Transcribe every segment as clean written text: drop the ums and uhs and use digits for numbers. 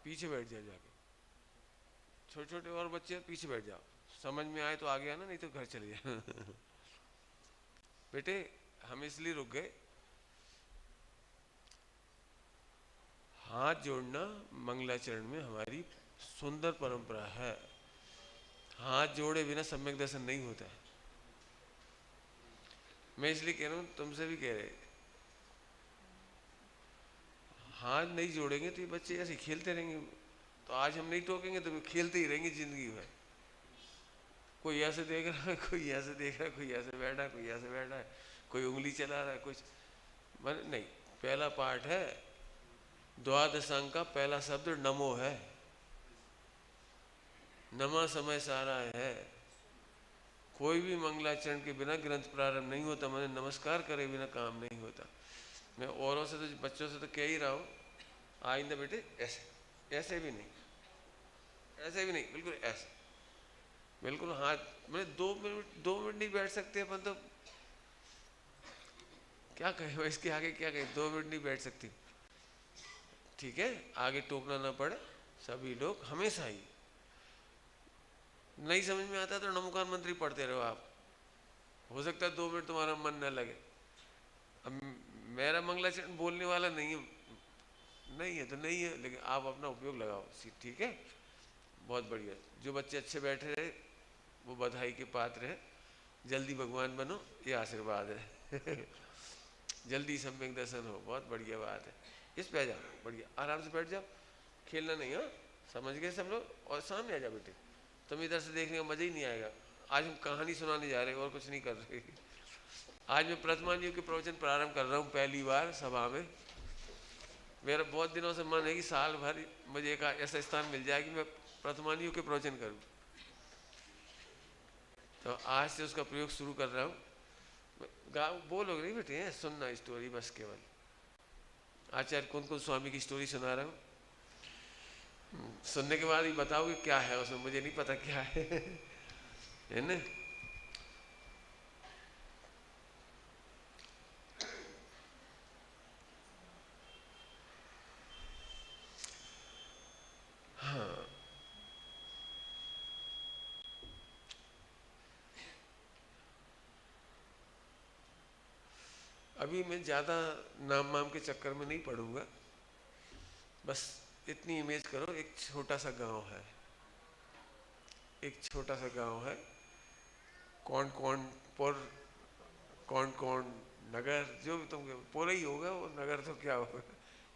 पीछे बैठ जाओ जाके, छोटे छोटे और बच्चे पीछे बैठ जाओ, समझ में आए तो आगे आना, नहीं तो घर चले जाओ। बेटे हम इसलिए रुक गए, हाथ जोड़ना मंगलाचरण में हमारी सुंदर परंपरा है। हाथ जोड़े बिना सम्यक दर्शन नहीं होता है। मैं इसलिए कह रहा हूँ, तुमसे भी कह रहे, हाथ नहीं जोड़ेंगे तो ये बच्चे ऐसे खेलते रहेंगे। तो आज हम नहीं टोकेंगे तो वे खेलते ही रहेंगे जिंदगी भर। कोई ऐसे देख रहा है, कोई ऐसे देख रहा है, कोई ऐसे बैठा है, कोई ऐसे बैठा है, कोई उंगली चला रहा है, कुछ मन नहीं। पहला पाठ है, द्वादश अंग का पहला शब्द नमो है। नमा समय सारा है। कोई भी मंगलाचरण के बिना ग्रंथ प्रारंभ नहीं होता, मैंने नमस्कार करे बिना काम नहीं होता। मैं औरों से तो, बच्चों से तो कह ही रहा हूँ, आइंदा बेटे ऐसे, ऐसे भी नहीं, ऐसे भी नहीं, बिल्कुल ऐसे, बिल्कुल हाथ। मैंने 2 मिनट नहीं बैठ सकते अपन तो, क्या कहें इसके आगे, क्या कहें, 2 मिनट नहीं बैठ सकती। ठीक है, आगे टोकना ना पड़े, सभी लोग हमेशा ही। नहीं समझ में आता तो नमोकार मंत्री पढ़ते रहो आप, हो सकता है 2 मिनट तुम्हारा मन न लगे। अब मेरा मंगलाचरण बोलने वाला नहीं है, नहीं है तो नहीं है, लेकिन आप अपना उपयोग लगाओ, ठीक है। बहुत बढ़िया, जो बच्चे अच्छे बैठे रहे वो बधाई के पात्र है। जल्दी भगवान बनो, ये आशीर्वाद है। जल्दी सम्यक दर्शन हो, बहुत बढ़िया बात है। इस पे आ जाओ, बढ़िया आराम से बैठ जाओ, खेलना नहीं। हाँ समझ गए सब लोग। और सामने आ जाओ बेटे, तुम इधर से देखने का मजा ही नहीं आएगा। आज हम कहानी सुनाने जा रहे हैं और कुछ नहीं कर रहे। आज मैं प्रथमानियों के प्रवचन प्रारंभ कर रहा हूँ पहली बार सभा में। मेरा बहुत दिनों से मन है कि साल भर मुझे एक ऐसा स्थान मिल जाए कि मैं प्रथमानियों के प्रवचन करूँ। तो आज से उसका प्रयोग शुरू कर रहा हूँ। बोलोगे नहीं बेटे, सुनना स्टोरी बस केवल। आचार्य कौन कौन स्वामी की स्टोरी सुना रहा हूँ, सुनने के बाद ही बताओगे क्या है उसमें, मुझे नहीं पता क्या है ना। हाँ, अभी मैं ज़्यादा नाम वाम के चक्कर में नहीं पढ़ूंगा। बस इतनी इमेज करो, एक छोटा सा गांव है, एक छोटा सा गांव है, कौन कौन पुर, कौन कौन नगर, जो भी तुम पुर ही होगा वो, नगर तो क्या होगा।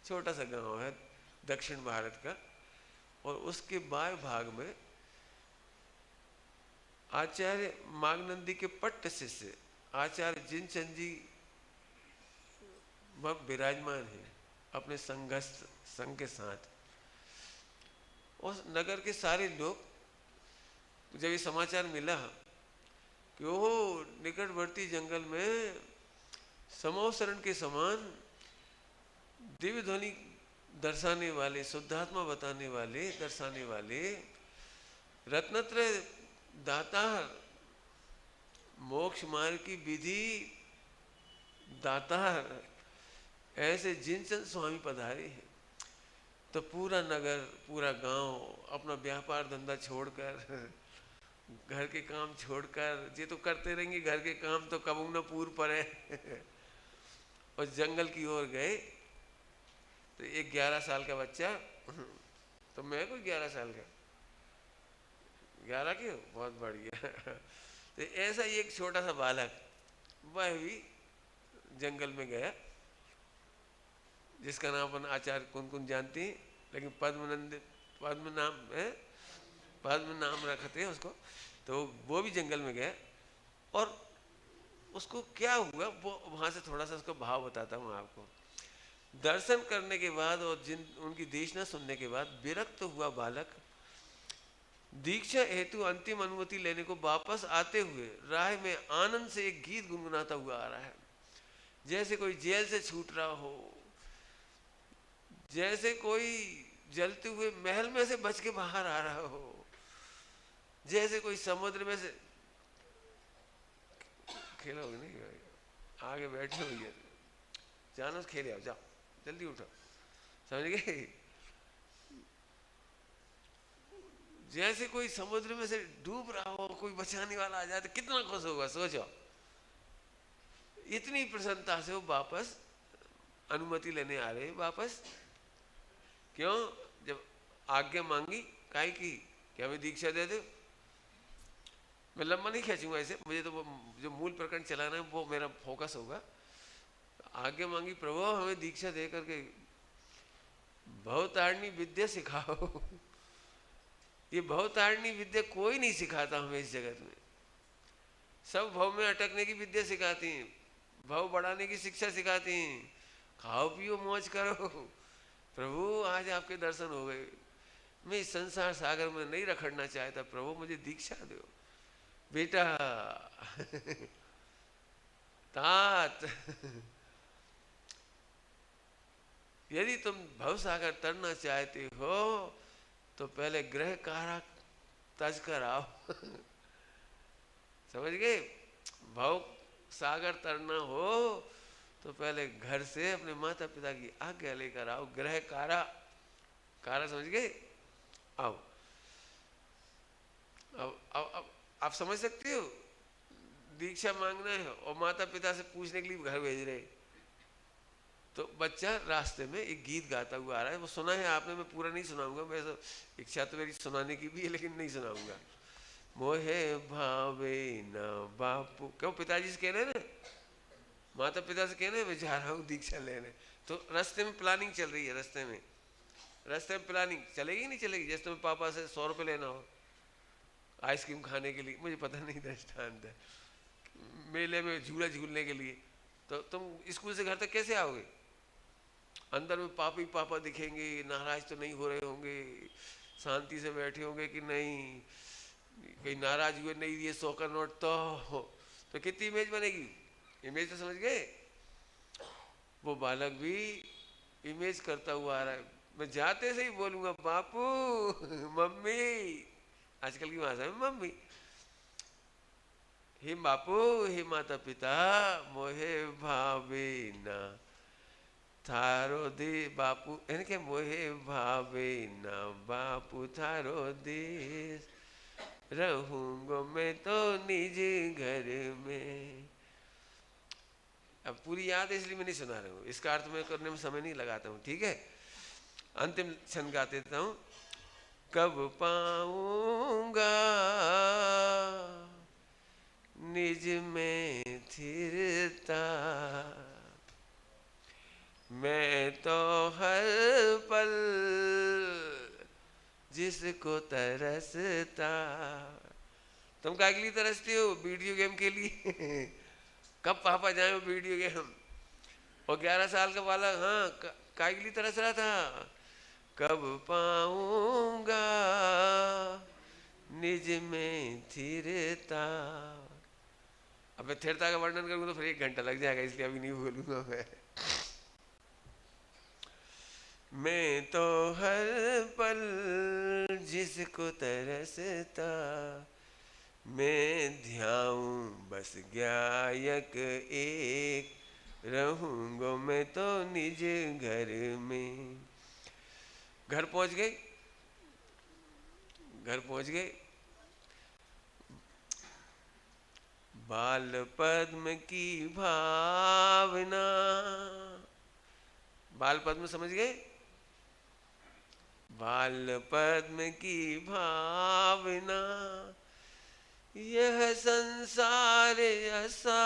छोटा सा गांव है दक्षिण भारत का। और उसके बाएं भाग में आचार्य मागनंदी के पट्ट शिष्य आचार्य जिनचंद जी वह विराजमान है अपने संघस्थ संघ के साथ। उस नगर के सारे लोग, जब ये समाचार मिला कि ओहो निकटवर्ती जंगल में समोसरण के समान दिव्य ध्वनि दर्शाने वाले, शुद्धात्मा बताने वाले, दर्शाने वाले, रत्नत्रय दाता, मोक्ष मार्ग की विधि दाता, ऐसे जिनचंद स्वामी पधारे हैं, तो पूरा नगर, पूरा गांव अपना व्यापार धंधा छोड़कर, घर के काम छोड़कर, ये तो करते रहेंगे घर के काम, तो कबू न पूर पड़े। और जंगल की ओर गए। तो एक 11 साल का बच्चा, तो मैं कोई 11 साल का, 11 क्यों, बहुत बढ़िया। तो ऐसा ही एक छोटा सा बालक, वह भी जंगल में गया, जिसका नाम अपन आचार्य कौन कौन जानते हैं, लेकिन पद्मनंद, पद्म नाम है, पद्म नाम रखते हैं उसको। तो वो भी जंगल में गया, और उसको क्या हुआ वो वहाँ से थोड़ा सा उसका भाव बताता हूँ आपको। दर्शन करने के बाद और जिन उनकी देशना सुनने के बाद विरक्त हुआ बालक दीक्षा हेतु अंतिम अनुमति लेने को वापस आते हुए राह में आनंद से एक गीत गुनगुनाता हुआ आ रहा है, जैसे कोई जेल से छूट रहा हो, जैसे कोई जलते हुए महल में से बच के बाहर आ रहा हो, जैसे कोई समुद्र में से, खेलोगे नहीं भाई, आगे बैठे हुए जानो खेले आओ, जाओ जल्दी उठो, समझ गए। जैसे कोई समुद्र में से डूब रहा हो, कोई बचाने वाला आ जाए तो कितना खुश होगा, सोचो। इतनी प्रसन्नता से वो वापस अनुमति लेने आ रहे हैं वापस। क्यों? जब आज्ञा मांगी काहे की, क्या हमें दीक्षा दे दो। मैं लंबा नहीं खींचूंगा इसे, मुझे तो वो जो मूल प्रकरण चलाना है वो मेरा फोकस होगा। आज्ञा मांगी, प्रभु हमें दीक्षा दे करके भवतारिणी विद्या सिखाओ। ये भवतारिणी विद्या कोई नहीं सिखाता हमें इस जगत में। सब भव में अटकने की विद्या सिखाती हैं, भव बढ़ाने की शिक्षा सिखाती हैं। खाओ पियो मौज करो। प्रभु आज आपके दर्शन हो गए, मैं इस संसार सागर में नहीं रखड़ना चाहता, प्रभु मुझे दीक्षा दो बेटा। तात यदि तुम भव सागर तरना चाहते हो तो पहले ग्रह कारा तज कर आओ। समझ गए? भव सागर तरना हो तो पहले घर से अपने माता पिता की आज्ञा लेकर आओ। ग्रह कारा, कारा समझ गए? आओ। अब आप समझ सकते हो, दीक्षा मांगना है और माता पिता से पूछने के लिए घर भेज रहे। तो बच्चा रास्ते में एक गीत गाता हुआ आ रहा है, वो सुना है आपने, मैं पूरा नहीं सुनाऊंगा, वैसे इच्छा तो मेरी सुनाने की भी है लेकिन नहीं सुनाऊंगा। मोहे भावे न बापू, क्यों? पिताजी से कहने ना, माता पिता से कहने मैं जा रहा हूँ दीक्षा लेने। तो रास्ते में प्लानिंग चल रही है, रास्ते में प्लानिंग चलेगी नहीं चलेगी। जैसे तुम्हें पापा से 100 रुपये लेना हो आइसक्रीम खाने के लिए, मुझे पता नहीं दृष्टांत है, मेले में झूला झूलने के लिए, तो तुम स्कूल से घर तक कैसे आओगे? अंदर में पापी पापा दिखेंगे, नाराज तो नहीं हो रहे होंगे, शांति से बैठे होंगे कि नहीं, कहीं नाराज हुए नहीं दिए 100 का नोट तो कितनी इमेज बनेगी? इमेज तो समझ गए? वो बालक भी इमेज करता हुआ आ रहा है। मैं जाते से ही बोलूंगा बापू मम्मी, आजकल की भाषा में मम्मी, हे बापू हे माता पिता मोहे भावे ना थारो दे बापू, એને કે મોહે ભાવે ના બાપू थारो देश रहूंगा मैं तो निज घर में। अब पूरी याद है इसलिए मैं नहीं सुना रहा हूँ, इसका अर्थ मैं करने में समय नहीं लगाता हूँ, ठीक है? अंतिम क्षण गा देता हूँ। कब पाऊंगा निज में स्थिरता, मैं तो हर पल जिसको तरसता। तुम काय के लिए तरसते हो? वीडियो गेम के लिए। कब पापा जाए वो वीडियो गेम? और 11 साल का बालक, हाँ, काय के लिए तरस रहा था? कब पाऊंगा निज में स्थिरता। अब मैं स्थिरता का वर्णन करूंगा तो फिर 1 घंटा लग जाएगा, इसलिए अभी नहीं बोलूंगा मैं तो हर पल जिसको तरसता, मैं ध्याऊं बस गायक एक, रहूंगा मैं तो निज घर में। घर पहुंच गए, घर पहुंच गए। बाल पद्म की भावना, बाल पद्म समझ गए? बाल पद्म की भावना, यह संसार असार,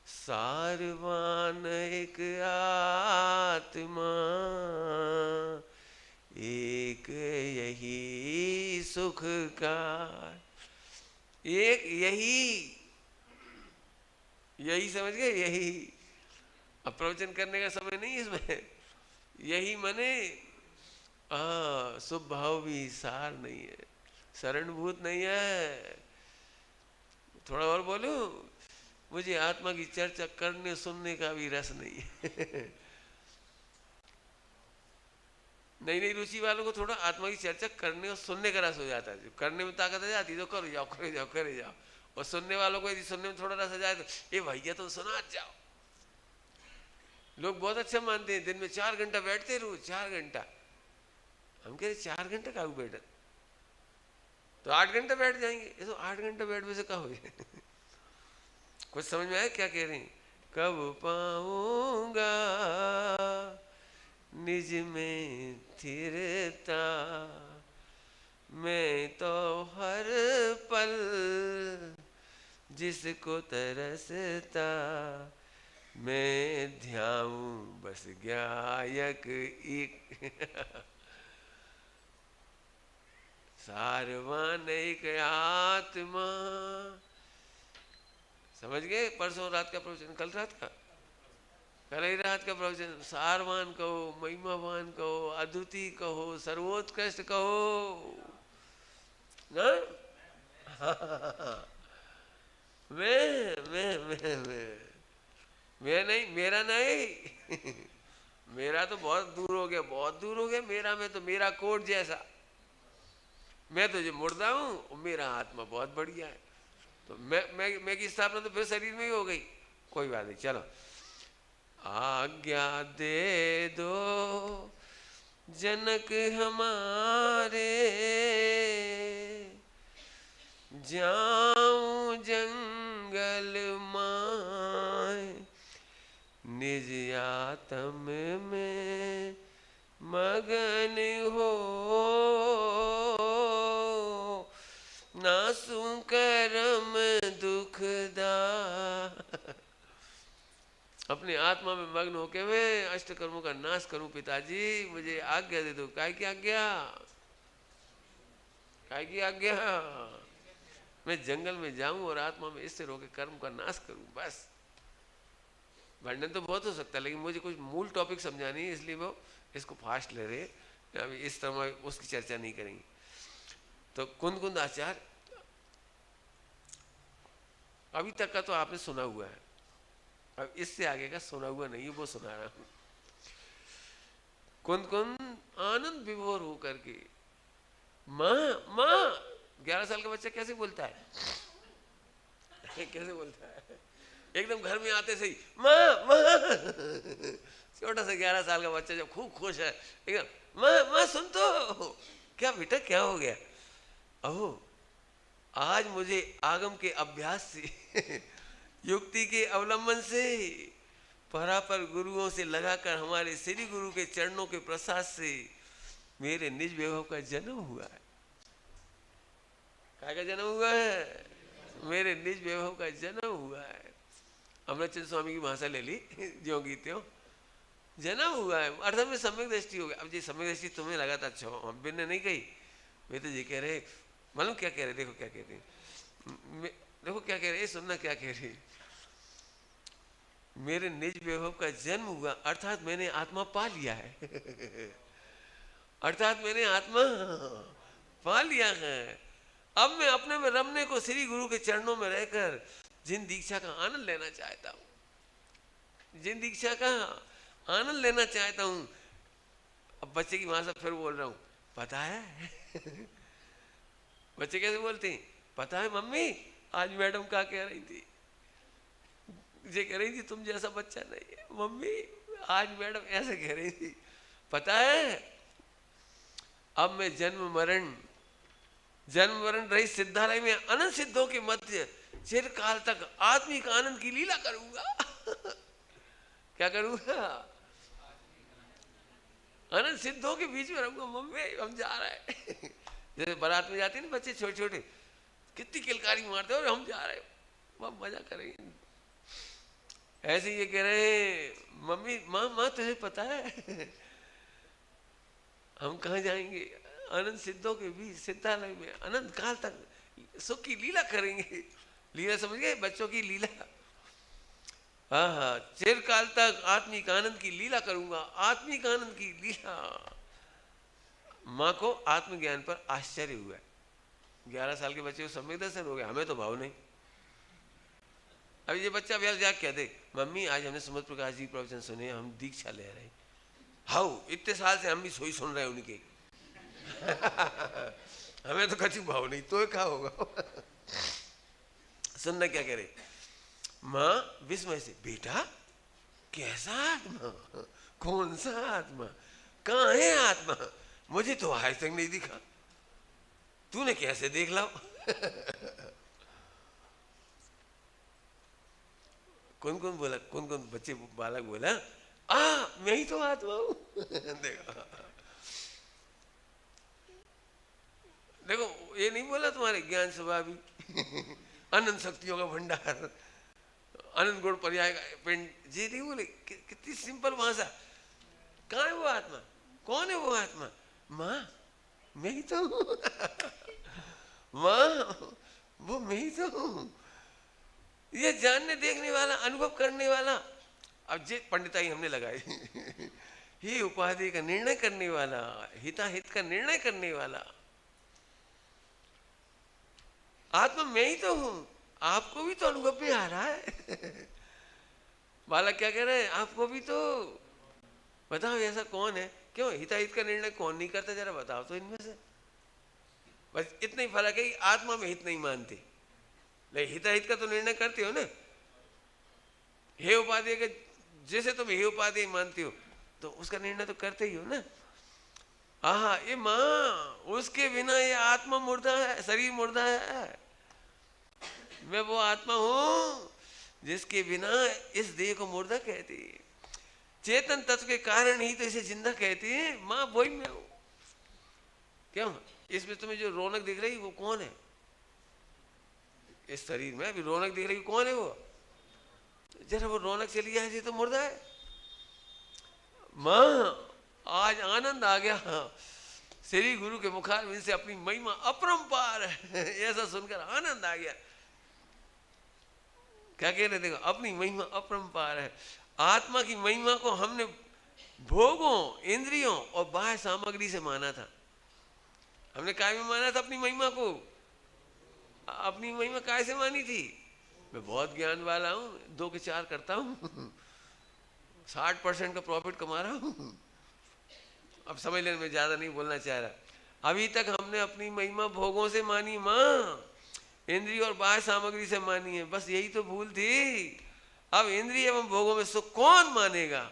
सारवान एक आत्मा, एक यही सुख का, एक यही समझ गए? यही। अब प्रवचन करने का समय नहीं है इसमें। यही मने शुभ भाव भी सार नहीं है, शरणभूत नहीं है। थोड़ा और बोलूं, मुझे आत्मा की चर्चा करने सुनने का भी रस नहीं है। नई नई रुचि वालों को थोड़ा आत्मा की चर्चा करने और सुनने का रस हो जाता है। करने में ताकत आ जाती तो करे जाओ करे जाओ करे जाओ, और सुनने वालों को यदि सुनने में थोड़ा रस आ जाए तो ए भैया तो सुना जाओ। लोग बहुत अच्छा मानते हैं, दिन में 4 घंटा बैठते रोज 4 घंटा, हम कह रहे 4 घंटे काहू बैठे, तो 8 घंटे बैठ जाएंगे। ये तो 8 घंटे बैठने से क्या हो जाए? कुछ समझ में आया क्या कह रही? कब पाऊंगा निज में स्थिरता, मैं तो हर पल जिसको तरसता, मैं ध्याऊं बस गायक एक सारवान एक आत्मा। समझ गए? परसों रात का प्रवचन, कल रात का, कल ही रात का प्रवचन। सारवान कहो, महिमावान कहो, अद्वितीय कहो, सर्वोत्कृष्ट कहो ना। मैं नहीं, मेरा नहीं। मेरा तो बहुत दूर हो गया, बहुत दूर हो गया मेरा में तो, मेरा कोट जैसा। मैं तो जो मुर्दा हूँ, मेरा आत्मा बहुत बढ़िया है। तो मैं की स्थापना तो फिर शरीर में ही हो गई। कोई बात नहीं, चलो। आज्ञा दे दो जनक हमारे, जाऊं जंगल माय, निज आत्म में मगन हो, नासु करम दुखदा। अपनी आत्मा में मग्न होके मैं अष्ट कर्मों का नाश करूं। पिताजी मुझे आज्ञा दे दो। काय की आज्ञा? काय की आज्ञा? मैं जंगल में जाऊं और आत्मा में स्थिर होकर कर्म का नाश करूं, बस। वर्णन तो बहुत हो सकता है, लेकिन मुझे कुछ मूल टॉपिक समझानी है, इसलिए वो इसको फास्ट ले रहे। अभी इस तरह उसकी चर्चा नहीं करेंगे। तो कुंद आचार्य, अभी तक का तो आपने सुना हुआ है, अब इससे आगे का सुना हुआ नहीं है, वो सुना रहा हूं। कुंद आनंद विभोर हो करके, माँ माँ, 11 साल का बच्चा कैसे बोलता है? कैसे बोलता है? एकदम घर में आते सही माँ माँ। छोटा सा 11 साल का बच्चा जब खूब खुश है, एकदम माँ माँ सुन तो। क्या बेटा क्या हो गया? अहो आज मुझे आगम के अभ्यास से, युक्ति के अवलंबन से, परापर गुरुओं से लगाकर हमारे श्री गुरु के चरणों के प्रसाद से मेरे निज वैभव का जन्म हुआ है। क्या का जन्म हुआ है? मेरे निज वैभव का जन्म हुआ है। अमृतचंद स्वामी की भाषा ले ली, ज्यों की त्यों जन्म हुआ है, अर्थात में सम्यक दृष्टि हो गया। अब जी सम्यक दृष्टि तुम्हें लगा था, अच्छा हम बिन ने नहीं कही, वे तो जी कह रहे, मालूम क्या कह रहे? देखो क्या कहते हैं, देखो क्या कह रहे, सुनना क्या कह रहे। मेरे निज वैभव का जन्म हुआ, अर्थात मैंने आत्मा पा लिया है। अर्थात मैंने आत्मा पा लिया है। अब मैं अपने में रमने को श्री गुरु के चरणों में रहकर जिन दीक्षा का आनंद लेना चाहता हूं, जिन दीक्षा का आनंद लेना चाहता हूं। अब बच्चे की भाषा फिर बोल रहा हूं, पता है? बच्चे कैसे बोलते हैं? पता है मम्मी, आज मैडम क्या कह रही थी? ये कह रही थी तुम जैसा बच्चा नहीं है मम्मी, आज मैडम ऐसे कह रही थी। पता है अब मैं जन्म मरण रही सिद्धालय में अनंत सिद्धों के मध्य चिरकाल तक आत्मिक आनंद की लीला करूंगा। क्या करूंगा? अनंत सिद्धों के बीच में रहूंगा। मम्मी हम जा रहे हैं। जैसे बारात में जाते हैं ना बच्चे छोटे छोटे, कितनी किलकारी मारते हो, हम जा रहे हो, वह मजा करेंगे। ऐसे ये कह रहे मम्मी, माँ तुझे पता है हम कहाँ जाएंगे? अनंत सिद्धों के बीच सिद्धालय में अनंत काल तक सुख की लीला करेंगे। लीला समझ गए? बच्चों की लीला। हाँ, चिरकाल तक आत्मिक आनंद की लीला करूंगा, आत्मिक आनंद की लीला। माँ को आत्मज्ञान पर आश्चर्य हुआ। 11 साल के बच्चे को सम्यक दर्शन हो गया, हमें तो भाव नहीं। अभी ये बच्चा अभ्यास जाग क्या दे, मम्मी आज हमने सुमत प्रकाश जी प्रवचन सुने, हम दीक्षा ले रहे हैं। हाउ इतने साल से हम भी सोई सुन रहे हैं उनके। हमें तो कछु भाव नहीं, तो क्या होगा? सुनना क्या कह रहे? माँ विस्मय से, बेटा कैसा आत्मा, कौन सा आत्मा, कहाँ है आत्मा? मुझे तो आज तक नहीं दिखा, तूने कैसे देख ला? कौन कौन बोला, कौन कौन बच्चे बालक बोला, मैं ही तो आत्मा हूं। देखो देखो, ये नहीं बोला तुम्हारे ज्ञान स्वभावी अनंत शक्तियों का भंडार, अनंत गुण पर्याय का पिंड, जी नहीं बोले। कितनी सिंपल भाषा। कहाँ है वो आत्मा? कौन है वो आत्मा? माँ मैं ही तो हूँ। माँ वो मैं ही तो हूँ। ये जानने देखने वाला, अनुभव करने वाला। अब जे पंडिताई हमने लगाई ये उपाधि का निर्णय करने वाला, हिताहित का निर्णय करने वाला आत्मा मैं ही तो हूं। आपको भी तो अनुभव में आ रहा है। बालक क्या कह रहे हैं? आपको भी तो बताओ ऐसा कौन है? क्यों हिताहित का निर्णय कौन नहीं करता? जरा बताओ तो इनमें से। बस इतना ही फर्क है कि आत्मा में हित नहीं मानते, लेकिन हिताहित का तो निर्णय करते हो ना। हे उपाधि के जैसे तुम हे उपाधि मानते हो तो उसका निर्णय तो करते ही हो ना। आहा, ये माँ उसके बिना ये आत्मा मुर्दा है, शरीर मुर्दा है। मैं वो आत्मा हूं जिसके बिना इस देह को मुर्दा कहती, चेतन तत्व के कारण ही तो इसे जिंदा कहती है। माँ वही मैं हूं। क्यों? इसमें तुम्हें जो रौनक दिख रही वो कौन है? इस शरीर में अभी रौनक दिख रही कौन है? वो जरा वो रौनक चली जाए ये तो मुर्दा है। माँ आज आनंद आ गया, श्री गुरु के मुखारविंद से अपनी महिमा अपरंपार है ऐसा सुनकर आनंद आ गया। क्या कह रहे? देखो, अपनी महिमा अपरंपार है। आत्मा की महिमा को हमने भोगों, इंद्रियों और बाह्य सामग्री से माना था। हमने काय में माना था अपनी महिमा को? अपनी महिमा काय से मानी थी? मैं बहुत ज्ञान वाला हूं, 2 के 4 करता हूं 60% का प्रॉफिट कमा रहा हूं। अब समझ लेने में ज्यादा नहीं बोलना चाह रहा। अभी तक हमने अपनी महिमा भोगों से मानी, माँ इंद्रिय और बाह्य सामग्री से मानी है, बस यही तो भूल थी। अब इंद्रिय एवं भोगों में सुख कौन मानेगा?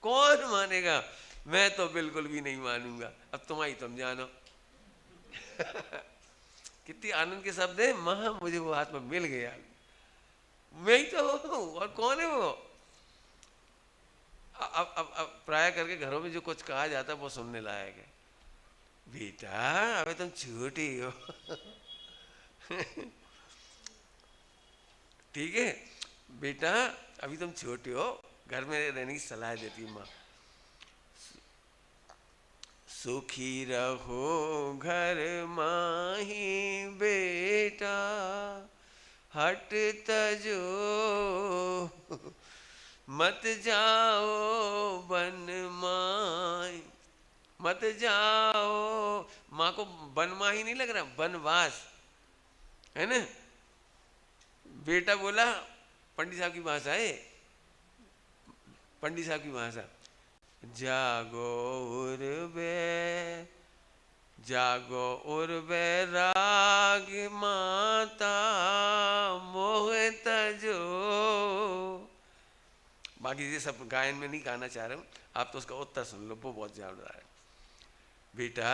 कौन मानेगा? मैं तो बिल्कुल भी नहीं मानूंगा। अब तुम जानो। कितनी आनंद के शब्द है। माँ मुझे वो आत्मा मिल गया, मैं ही तो हूं। और कौन है वो? अब प्राय करके घरों में जो कुछ कहा जाता है वो सुनने लायक है। बेटा अबे तुम छोटी हो ठीक है बेटा, अभी तुम छोटे हो, घर में रहने की सलाह देती माँ। सुखी रहो घर माही बेटा, हट तजो मत जाओ बन माई। मत जाओ, माँ को बनमाही नहीं लग रहा, बनवास है ना। बेटा बोला, पंडित साहब की भाषा है, पंडित साहब की भाषा। जागो उर्वे, जागो उर्वे राग माता मोह तजो। बाकी ये सब गायन में नहीं गाना चाह रहा हूं, आप तो उसका उत्तर सुन लो, वो बहुत ज्यादा है। बेटा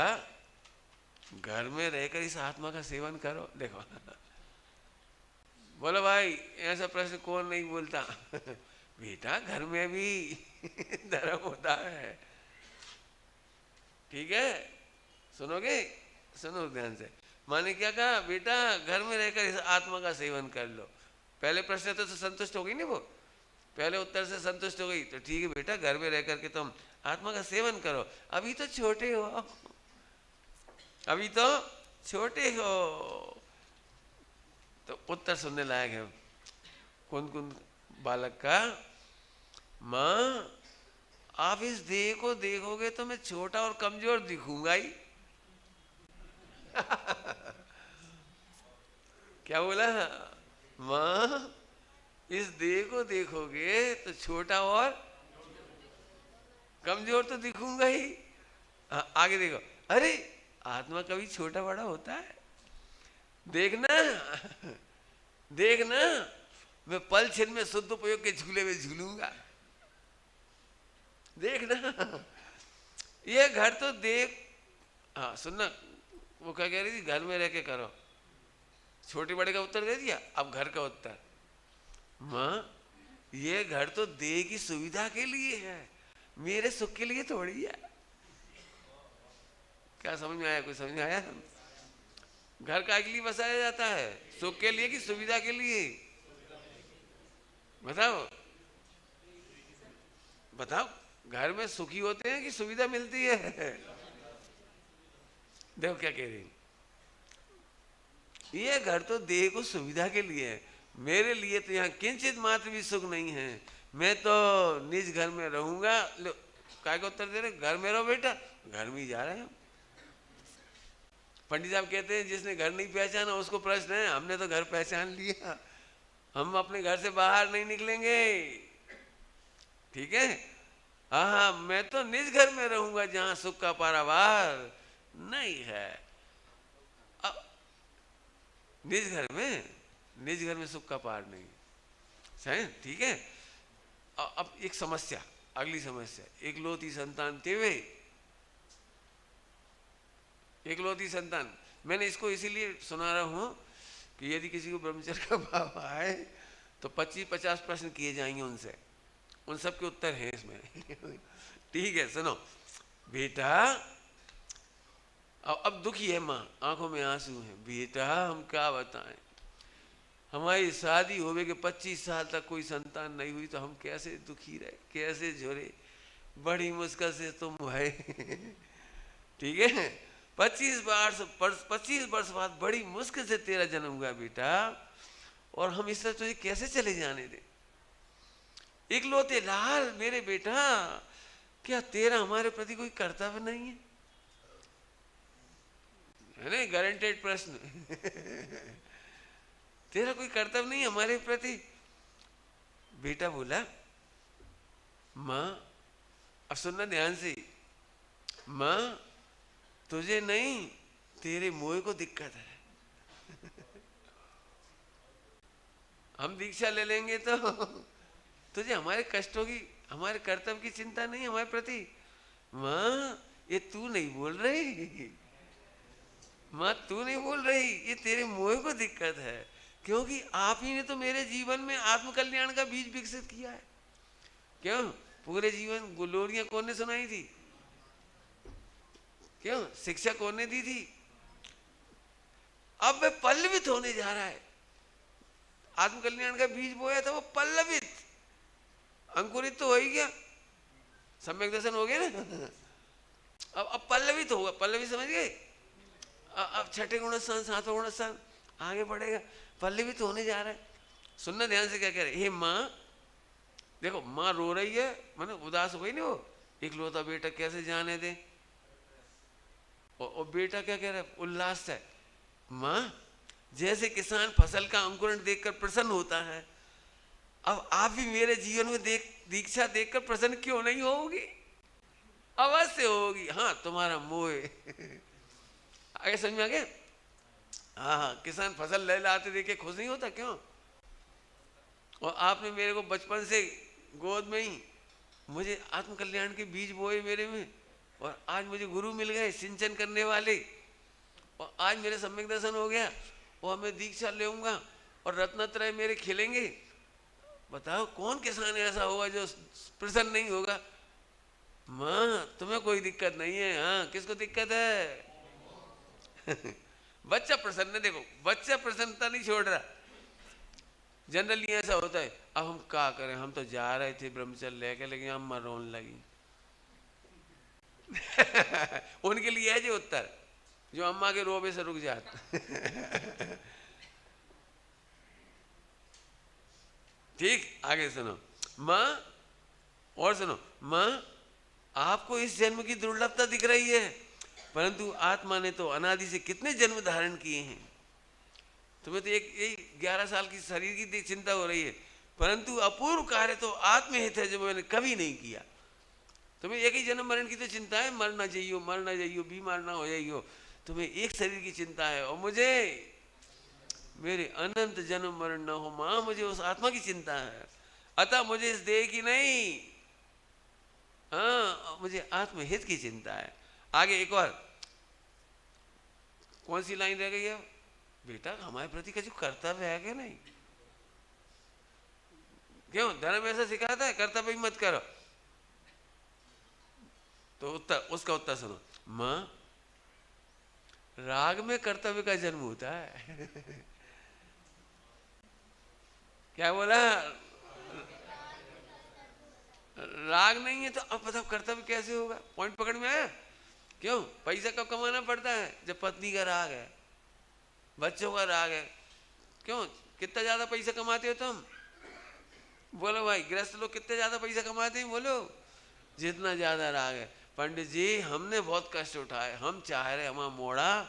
घर में रहकर इस आत्मा का सेवन करो। देखो बोलो भाई, ऐसा प्रश्न कौन नहीं बोलता बेटा घर में भी धर्म होता है। ठीक है, सुनोगे? सुनो ध्यान से। माने क्या कहा? बेटा घर में रहकर इस आत्मा का सेवन कर लो। पहले प्रश्न तो संतुष्ट हो गई ना, वो पहले उत्तर से संतुष्ट हो गई तो ठीक है बेटा, घर में रह करके तुम आत्मा का सेवन करो। अभी तो छोटे हो, अभी तो छोटे हो। तो उत्तर सुनने लायक है। कौन कौन बालक का? माँ आप इस देह को देखोगे तो मैं छोटा और कमजोर दिखूंगा ही क्या बोला? माँ इस देह को देखोगे तो छोटा और कमजोर तो दिखूंगा ही। आगे देखो, अरे आत्मा कभी छोटा बड़ा होता है? देखना देखना, मैं पल छिन में शुद्ध उपयोग के झूले में झूलूंगा। देखना, ये घर तो देख हाँ सुनना, वो क्या कह रही थी, घर में रह के करो। छोटे बड़े का उत्तर दे दिया, अब घर का उत्तर। माँ ये घर तो देह की सुविधा के लिए है, मेरे सुख के लिए थोड़ी है। क्या समझ में आया? कोई समझ में आया? घर का के लिए बसाया जाता है, सुख के लिए कि सुविधा के लिए? बताओ बताओ, घर में सुखी होते हैं कि सुविधा मिलती है? देखो क्या कह रही, ये घर तो देह को सुविधा के लिए है, मेरे लिए तो यहाँ किंचित मात्र भी सुख नहीं है, मैं तो निज घर में रहूंगा। लो काय का उत्तर दे रहे, घर में रहो बेटा, घर में ही जा रहे हैं। पंडित साहब कहते हैं जिसने घर नहीं पहचाना उसको प्रश्न है, हमने तो घर पहचान लिया, हम अपने घर से बाहर नहीं निकलेंगे। ठीक है, हाँ मैं तो निज घर में रहूंगा जहां सुख का पारावार नहीं है। अब निज घर में सुख का पार नहीं है। ठीक है, अब एक समस्या, अगली समस्या, एकलौती संतान तेवे, एकलौती संतान। मैंने इसको इसीलिए सुना रहा हूं कि यदि किसी को ब्रह्मचर्य का भाव आए तो 25-50 प्रश्न किए जाएंगे उनसे, उन सब के उत्तर हैं इसमें। ठीक है, सुनो बेटा, अब दुखी है माँ, आंखों में आंसू हैं, बेटा हम क्या बताएं, हमारी शादी होवे के 25 साल तक कोई संतान नहीं हुई, तो हम कैसे दुखी रहे, कैसे झोरे, बड़ी मुश्किल से तुम भाई। ठीक है, 25 वर्ष बाद बड़ी मुश्किल से तेरा जन्म हुआ बेटा, और हम इस तरह तुझे कैसे चले जाने दें? इकलौते लाल मेरे बेटा, क्या तेरा हमारे प्रति कोई कर्तव्य नहीं है ना? गारंटेड प्रश्न। तेरा कोई कर्तव्य नहीं हमारे प्रति? बेटा बोला, माँ अब सुनना ध्यान से, माँ तुझे नहीं, तेरे मोह को दिक्कत है। हम दीक्षा ले लेंगे तो तुझे हमारे कष्टों की, हमारे कर्तव्य की चिंता नहीं हमारे प्रति। माँ ये तू नहीं बोल रही, माँ तू नहीं बोल रही, ये तेरे मोह को दिक्कत है, क्योंकि आप ही ने तो मेरे जीवन में आत्मकल्याण का बीज विकसित किया है। क्यों? पूरे जीवन ग्लोरियां कौन ने सुनाई थी? क्यों? शिक्षा कौन ने दी थी? अब वह पल्लवित होने जा रहा है। आत्मकल्याण का बीज बोया था, वो पल्लवित, अंकुरित तो हो ही गया, सम्यक दर्शन हो गया ना। अब पल्लवित होगा, पल्लवी समझ गए? अब छठे गुणस्थान, सातवां गुणस्थान आगे बढ़ेगा, पल्लवित होने जा रहा है। सुनना ध्यान से क्या कह रहे, हे माँ देखो, माँ रो रही है, मैंने उदास हो गई ना, वो इकलौता बेटा कैसे जाने दे, और बेटा क्या कह रहा है, उल्लास है। माँ जैसे किसान फसल का अंकुरण देखकर प्रसन्न होता है, अब आप भी मेरे जीवन में दीक्षा देखकर प्रसन्न क्यों नहीं होगी? अवश्य होगी। हाँ तुम्हारा मोह। आगे समझ में आ गया? हाँ, किसान फसल ले लाते देख के खुश नहीं होता क्यों? और आपने मेरे को बचपन से गोद में ही मुझे आत्मकल्याण के बीज बोए मेरे में, और आज मुझे गुरु मिल गए सिंचन करने वाले, और आज मेरे सम्यक दर्शन हो गया, और मैं दीक्षा लेऊंगा और रत्नत्रय मेरे खिलेंगे। बताओ कौन किसान ऐसा होगा जो प्रसन्न नहीं होगा? माँ तुम्हें कोई दिक्कत नहीं है। हाँ किसको दिक्कत है? बच्चा प्रसन्न है। देखो बच्चा प्रसन्नता नहीं छोड़ रहा, जनरली ऐसा होता है, अब हम क्या करें, हम तो जा रहे थे ब्रह्मचर्य लेके, लेकिन अम्मा रोने लगी। उनके लिए है जो उत्तर, जो अम्मा के रोबे से रुक जाते। ठीक, आगे सुनो माँ, और सुनो माँ, आपको इस जन्म की दुर्लभता दिख रही है, परंतु आत्मा ने तो अनादि से कितने जन्म धारण किए हैं। तुम्हें तो एक 11 साल की शरीर की चिंता हो रही है, परंतु अपूर्व कार्य तो आत्महित है जो मैंने कभी नहीं किया। तुम्हें एक ही जन्म मरण की तो चिंता है, मरना जाइयो, बीमार ना हो जाइयो, तुम्हें एक शरीर की चिंता है, और मुझे मेरे अनंत जन्म मरण न हो माँ, मुझे उस आत्मा की चिंता है। अतः मुझे इस देह की नहीं, हाँ मुझे आत्महित की चिंता है। आगे एक और, कौन सी लाइन रह गई है? बेटा हमारे प्रति कुछ कर्तव्य है कि नहीं? क्यों? धर्म ऐसा सिखाता है कर्तव्य ही मत करो। तो उसका उत्तर सुनो, मां राग में कर्तव्य का जन्म होता है। क्या बोला? राग नहीं है तो अब बताओ कर्तव्य कैसे होगा? पॉइंट पकड़ में आया? क्यों? पैसा कब कमाना पड़ता है? जब पत्नी का राग है, बच्चों का राग है। क्यों? कितना ज्यादा पैसा कमाते हो तुम? बोलो भाई, गृहस्थ लोग कितने ज्यादा पैसा कमाते हैं? बोलो। जितना ज्यादा राग है। पंडित जी हमने बहुत कष्ट उठाए, हम चाह रहे हमारा मोड़ा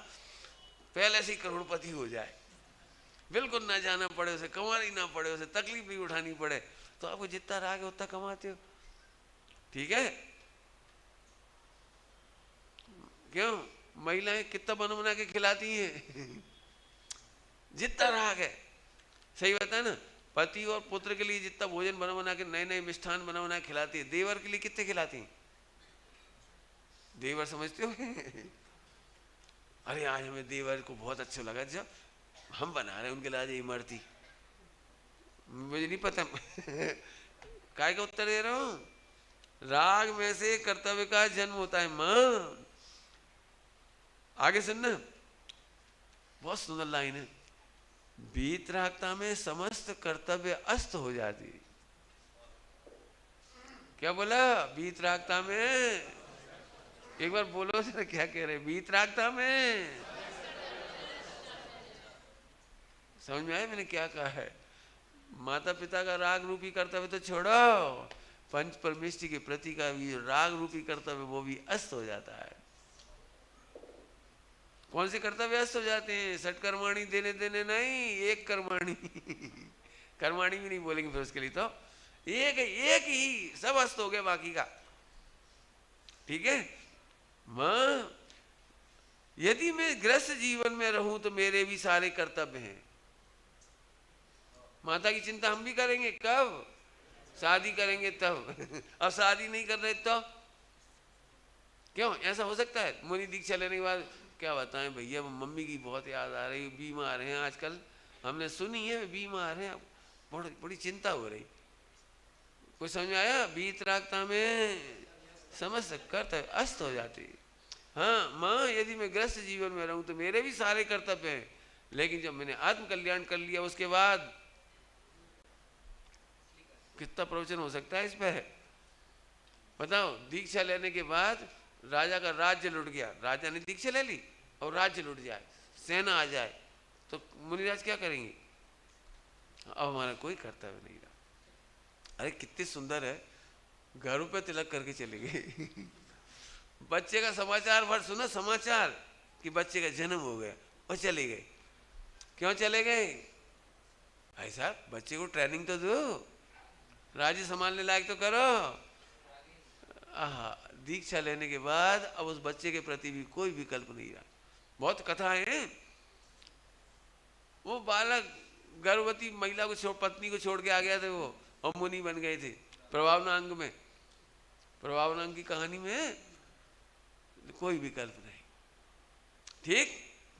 पहले से ही करोड़पति हो जाए, बिल्कुल ना जाना पड़े उसे, कमाना ही ना पड़े उसे, तकलीफ नहीं उठानी पड़े। तो आपको जितना राग है उतना कमाते हो, ठीक है? क्यों? महिलाएं कितना बना बना के खिलाती हैं। जितना राग है, सही बात है ना? पति और पुत्र के लिए जितना भोजन बना बना के, नए नए मिष्ठान बना बना के खिलाती है, देवर के लिए कितने खिलाती हैं? देवर समझते हो? अरे आज हमें देवर को बहुत अच्छा लगा जब हम बना रहे हैं उनके लिए आज इमरती। मुझे नहीं पता। काय का उत्तर दे रहा हूं? राग में से कर्तव्य का जन्म होता है। मां आगे सुनना, बहुत सुंदर लाइन है। वीतरागता में समस्त कर्तव्य अस्त हो जाती है। क्या बोला? वीतरागता में, एक बार बोलो जरा क्या कह रहे? वीतरागता में, समझ में आया मैंने क्या कहा है? माता पिता का राग रूपी कर्तव्य तो छोड़ो, पंच परमेष्टि के प्रति का भी राग रूपी कर्तव्य वो भी अस्त हो जाता है। कौन से कर्तव्य अस्त हो जाते हैं? षटकर्माणी देने देने नहीं, एक कर्माणी। कर्माणी भी नहीं बोलेंगे फिर उसके लिए, तो एक ही सब अस्त हो गया बाकी का, ठीक है? मां यदि मैं गृहस्थ जीवन में रहूं तो मेरे भी सारे कर्तव्य हैं। माता की चिंता हम भी करेंगे कब? शादी करेंगे तब। अब शादी नहीं कर रहे तो क्यों? ऐसा हो सकता है? मुनि दीक्षा लेने के बाद क्या बताएं भैया, मम्मी की बहुत याद आ रही, बीमार हैं आजकल, हमने सुनी है बीमार हैं, बड़ी बड़ी चिंता हो रही। कुछ समझ में आया? वीतरागता में समस्त कर्तव्य अस्त हो जाती है। हाँ माँ, यदि मैं गृहस्थ जीवन में रहूं तो मेरे भी सारे कर्तव्य हैं, लेकिन जब मैंने आत्म कल्याण कर लिया उसके बाद कितना प्रवचन हो सकता है इस पर? बताओ। दीक्षा लेने के बाद राजा का राज्य लुट गया, राजा ने दीक्षा ले ली और राज्य लुट जाए, सेना आ जाए, तो मुनिराज क्या करेंगे? अब हमारा कोई कर्तव्य नहीं रहा। अरे कितनी सुंदर है, घरों पे तिलक करके चले गए। बच्चे का समाचार भर सुना, समाचार कि बच्चे का जन्म हो गया और चले गए। क्यों चले गए? भाई साहब बच्चे को ट्रेनिंग तो दो, राज्य संभालने लायक तो करो। दीक्षा लेने के बाद अब उस बच्चे के प्रति भी कोई विकल्प नहीं रहा। बहुत कथाएं हैं। वो बालक गर्भवती महिला को पत्नी को छोड़ के आ गया था वो, और मुनि बन गए थे। प्रभावनांग में, प्रभावनांग की कहानी में कोई विकल्प नहीं। ठीक,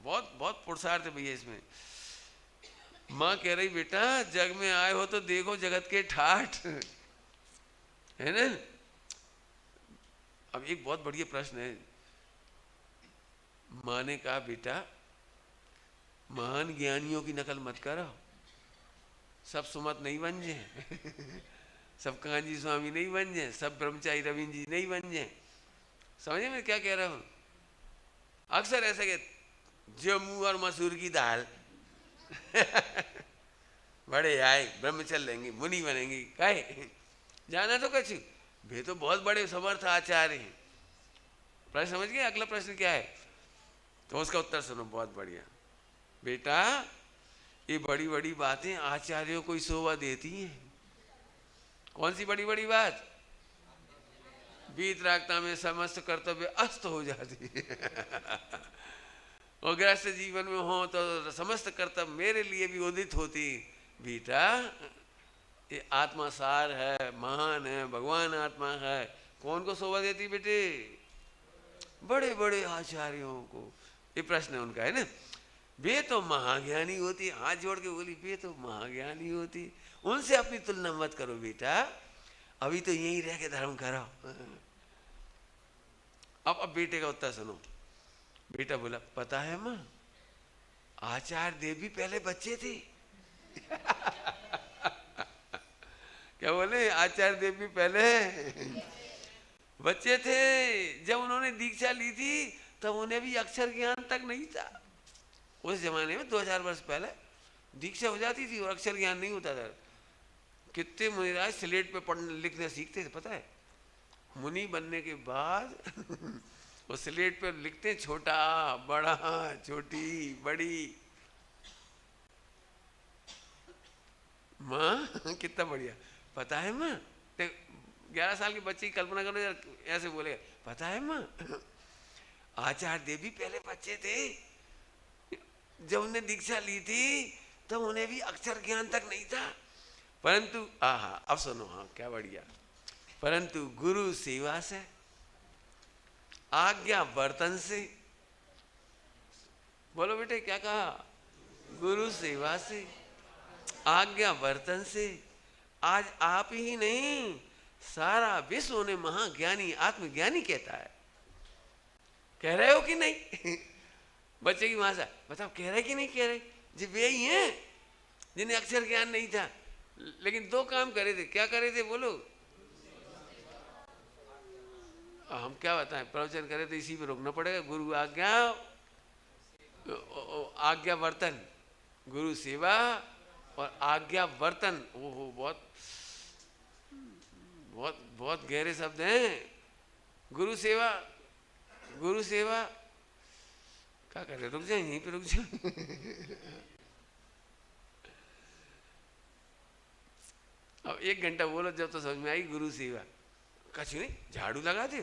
बहुत बहुत पुरुषार्थ है भैया इसमें। माँ कह रही बेटा जग में आए हो तो देखो जगत के ठाठ, है ना? अब एक बहुत बढ़िया प्रश्न है। माँ ने कहा बेटा महान ज्ञानियों की नकल मत करो, सब सुमत नहीं बन जाए। सब कांजी स्वामी नहीं बन जाए, सब ब्रह्मचारी रविंद्र जी नहीं बन जाए। समझे मैं क्या कह रहा हूं? अक्सर ऐसा कि जम्मू और मसूर की दाल। बड़े आए ब्रह्मचर्य लेंगे, मुनि बनेंगे, काहे जाना तो कुछ वे तो बहुत बड़े समर्थ आचार्य हैं। प्रश्न समझ गए? अगला प्रश्न क्या है? तो उसका उत्तर सुनो, बहुत बढ़िया बेटा। ये बड़ी बड़ी बातें आचार्यों को ही शोभा देती हैं। कौन सी बड़ी बड़ी बात? वीतरागता में समस्त कर्तव्य अस्त हो जाती है। और गृहस्थ जीवन में हो तो समस्त कर्तव्य मेरे लिए भी उदित होती। बेटा ये आत्मा सार है, महान है, भगवान आत्मा है। कौन को शोभा देती बेटे? बड़े बड़े आचार्यों को, ये प्रश्न है उनका, है ना। वे तो महाज्ञानी होती, हाथ जोड़ के बोली, वे तो महाज्ञानी होती, उनसे अपनी तुलना मत करो बेटा, अभी तो यहीं रह के धर्म करो। अब बेटे का उत्तर सुनो। बेटा बोला, पता है माँ, आचार्य देव भी पहले बच्चे थे। क्या बोले? आचार्य देव भी पहले बच्चे थे। जब उन्होंने दीक्षा ली थी तब उन्हें भी अक्षर ज्ञान तक नहीं था। उस जमाने में 2000 वर्ष पहले दीक्षा हो जाती थी और अक्षर ज्ञान नहीं होता था। कितने मुनिराज स्लेट पे पढ़ने लिखने सीखते थे पता है? मुनि बनने के बाद वो स्लेट पे लिखते, छोटा बड़ा, छोटी बड़ी। माँ कितना बढ़िया, पता है माँ? 11 साल के बच्चे की कल्पना करो यार, ऐसे बोले, पता है माँ, आचार्य देव भी पहले बच्चे थे, जब उन्हें दीक्षा ली थी तब उन्हें भी अक्षर ज्ञान तक नहीं था, परंतु आहा, अब सुनो, हाँ क्या बढ़िया, परंतु गुरु सेवा से, आज्ञा वर्तन से, बोलो बेटे क्या कहा? गुरु सेवा से, आज्ञा वर्तन से आज आप ही नहीं, सारा विश्व उन्हें महाज्ञानी आत्मज्ञानी कहता है। कह रहे हो कि नहीं? बच्चे की मां से बताओ, कह रहे कि नहीं कह रहे? जी वे ही हैं जिन्हें अक्षर ज्ञान नहीं था, लेकिन 2 काम करे थे। क्या करे थे बोलो? हम क्या बताएं, प्रवचन करे तो इसी पे रोकना पड़ेगा। गुरु आज्ञा, आज्ञा वर्तन, गुरु सेवा और आज्ञा वर्तन। ओहो, बहुत बहुत बहुत गहरे शब्द हैं। गुरु सेवा, गुरु सेवा क्या कर रहे? रुक जाए, यहीं पे रुक जाए। अब 1 घंटा बोलो जब तो समझ में आई गुरु सेवा। कछु नहीं, झाड़ू लगा दे,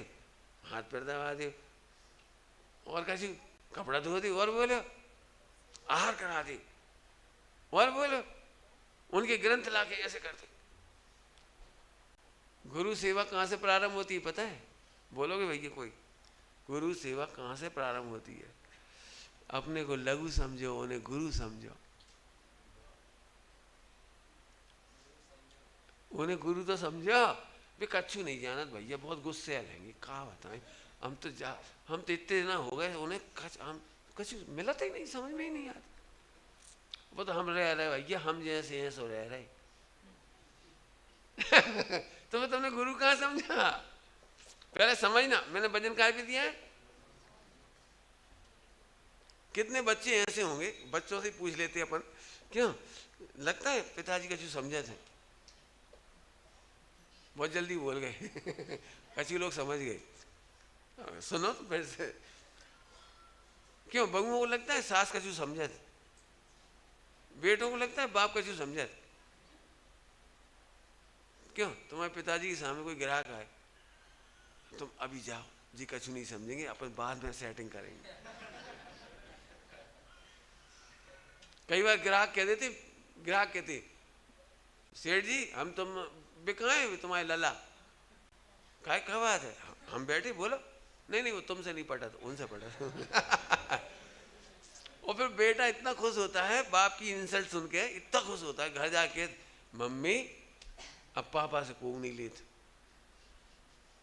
हाथ पैर दबा दे, और कछु कपड़ा धो दे, और बोलो आहार करा दे, और बोलो उनके ग्रंथ लाके ऐसे कर दे। गुरु सेवा कहाँ से प्रारंभ होती है पता है? बोलोगे भैया कोई? गुरु सेवा कहाँ से प्रारंभ होती है? अपने को लघु समझो, उन्हें गुरु समझो। उन्हें गुरु तो समझो। वे कच्छु नहीं जानत भैया, बहुत गुस्से रहेंगे, कहा बताएं। हम तो इतने ना हो गए, उन्हें हम कच्छु मिलता ही नहीं, समझ में ही नहीं आता। वो तो हम रह रहे भैया, हम जैसे हैं सो रह रहे। तो मैं तुमने गुरु कहाँ समझा? पहले समझना, मैंने भजन काय पे दिया है? कितने बच्चे ऐसे होंगे, बच्चों से पूछ लेते अपन, क्यों लगता है पिताजी कछु समझे थे, बहुत जल्दी बोल गए। कछु लोग समझ गए। सुनो तो फिर से, क्यों बहुओं को लगता है सास कछु समझे थे, बेटों को लगता है बाप कछु समझे थे। क्यों? तुम्हारे पिताजी के सामने कोई ग्राहक आए, तुम अभी जाओ जी, कछु नहीं समझेंगे, अपन बाद में सेटिंग करेंगे। कई बार ग्राहक कह देते, ग्राहक कहते, सेठ जी हम तुम बिकाए तुम्हारे लला, काय क्या बात है? हम बैठे, बोलो नहीं नहीं वो तुमसे नहीं पटा, तो उनसे पटा। और फिर बेटा इतना खुश होता है, बाप की इंसल्ट सुन के इतना खुश होता है, घर जाके मम्मी अब पापा से को नहीं लेते,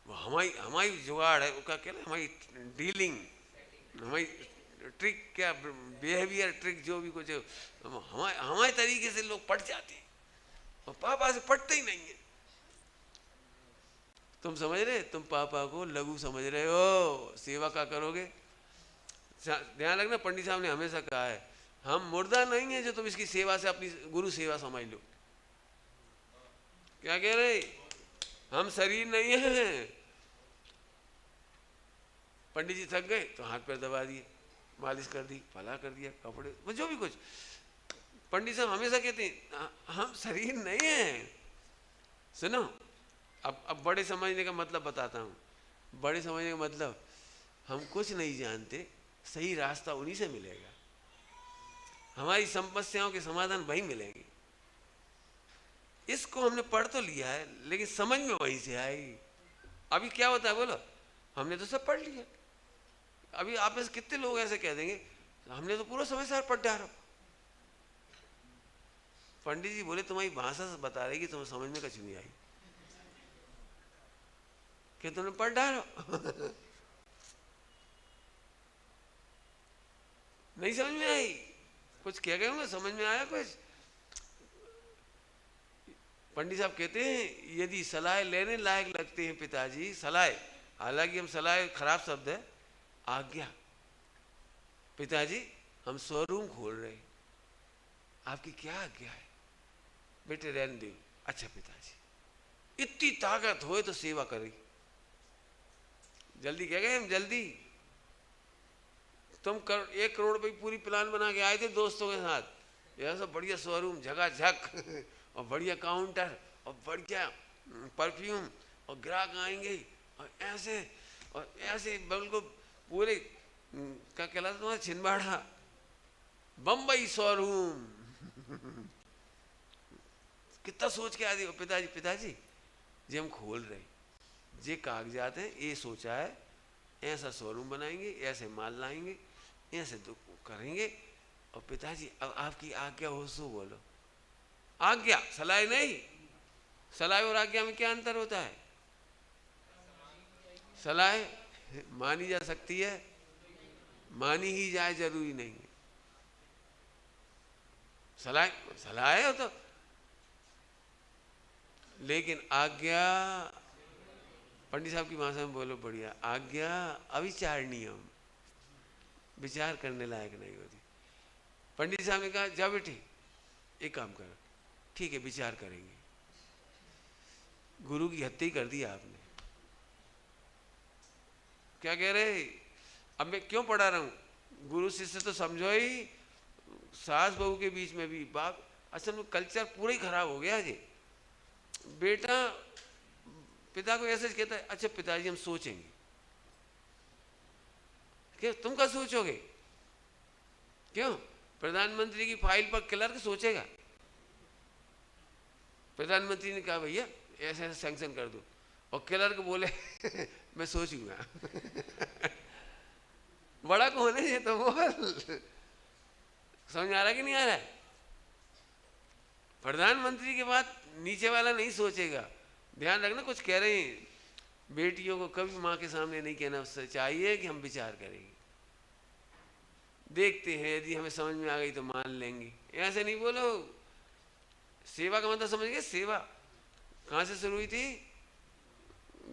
वो हमारी जुगाड़ है, उसका क्या ना, हमारी डीलिंग, हमारी ट्रिक, क्या बिहेवियर ट्रिक, जो भी कुछ हमारे तरीके से लोग पट जाते हैं, और पापा से पटते ही नहीं है। तुम समझ रहे? तुम पापा को लघु समझ रहे हो, सेवा का करोगे। ध्यान रखना, पंडित साहब ने हमेशा कहा है, हम मुर्दा नहीं है जो तुम इसकी सेवा से अपनी गुरु सेवा समझ लो। क्या कह रहे? हम शरीर नहीं है। पंडित जी थक गए तो हाथ पैर दबा दिए, मालिश कर दी, फला कर दिया, कपड़े, जो भी कुछ। पंडित साहब हमेशा कहते हैं हम शरीर नहीं है। सुनो, अब बड़े समझने का मतलब बताता हूँ। बड़े समझने का मतलब, हम कुछ नहीं जानते, सही रास्ता उन्हीं से मिलेगा, हमारी समस्याओं के समाधान वही मिलेंगे। इसको हमने पढ़ तो लिया है, लेकिन समझ में वहीं से आई। अभी क्या होता है बोलो, हमने तो सब पढ़ लिया, अभी आप में से कितने लोग ऐसे कह देंगे हमने तो पूरा समय सार पढ़ डालो। पंडित जी बोले तुम्हारी भाषा से बता रही कि तुम्हें समझ में कुछ नहीं आई कि तुमने पढ़ डालो। नहीं समझ में आई, कुछ कह गए होंगे, समझ में आया कुछ? पंडित साहब कहते हैं यदि सलाह लेने लायक लगते हैं पिताजी, सलाह, हालांकि हम सलाह खराब शब्द है, आज्ञा, पिताजी हम शोरूम खोल रहे हैं, आपकी क्या आज्ञा है? बेटे रहने दो। अच्छा पिताजी, इतनी ताकत हो तो सेवा करी। जल्दी कह गए हम, जल्दी। तुम 1 करोड़ रुपए की पूरी प्लान बना के आए थे दोस्तों के साथ, यह सब बढ़िया शोरूम झकाझक और बढ़िया काउंटर और बढ़िया परफ्यूम और ग्राहक आएंगे और ऐसे बिल्कुल पूरे क्या कहलाता तुम्हारा छिंदवाड़ा बम्बई शोरूम। कितना सोच के आए पिताजी, पिताजी जी हम खोल रहे, ये कागजात हैं, ये सोचा है, ऐसा शोरूम बनाएंगे, ऐसे माल लाएंगे, ऐसे तो करेंगे। और पिताजी अब आपकी आज्ञा हो सो बोलो। आज्ञा, सलाह नहीं। सलाह और आज्ञा में क्या अंतर होता है? सलाह मानी जा सकती है, मानी ही जाए जरूरी नहीं है। सलाह सलाह है तो, लेकिन आज्ञा, पंडित साहब की भाषा में बोलो बढ़िया, आज्ञा अविचारणीय, विचार करने लायक नहीं होती। पंडित साहब ने कहा जा बेटे एक काम करो, ठीक है विचार करेंगे। गुरु की हत्या ही कर दी आपने। क्या कह रहे, अब मैं क्यों पढ़ा रहा हूं? गुरु शिष्य तो समझो ही, सास बहू के बीच में भी बाप, असल में कल्चर पूरा ही खराब हो गया जी। बेटा पिता को ऐसे कहता है, अच्छा पिताजी हम सोचेंगे। क्या तुम क्या सोचोगे? क्यों? प्रधानमंत्री की फाइल पर क्लर्क सोचेगा? प्रधानमंत्री ने कहा भैया ऐसे ऐसे सैंक्शन कर दो, और क्लर्क बोले मैं सोचूंगा। बड़ा कौन है ये तो बोल। समझ आ रहा कि नहीं आ रहा है? प्रधानमंत्री के बाद नीचे वाला नहीं सोचेगा। ध्यान रखना, कुछ कह रहे हैं बेटियों को कभी माँ के सामने नहीं कहना, उससे चाहिए कि हम विचार करेंगे, देखते हैं, यदि हमें समझ में आ गई तो मान लेंगे। ऐसे नहीं बोलो। सेवा का मतलब समझ गए? सेवा कहाँ से शुरू हुई थी?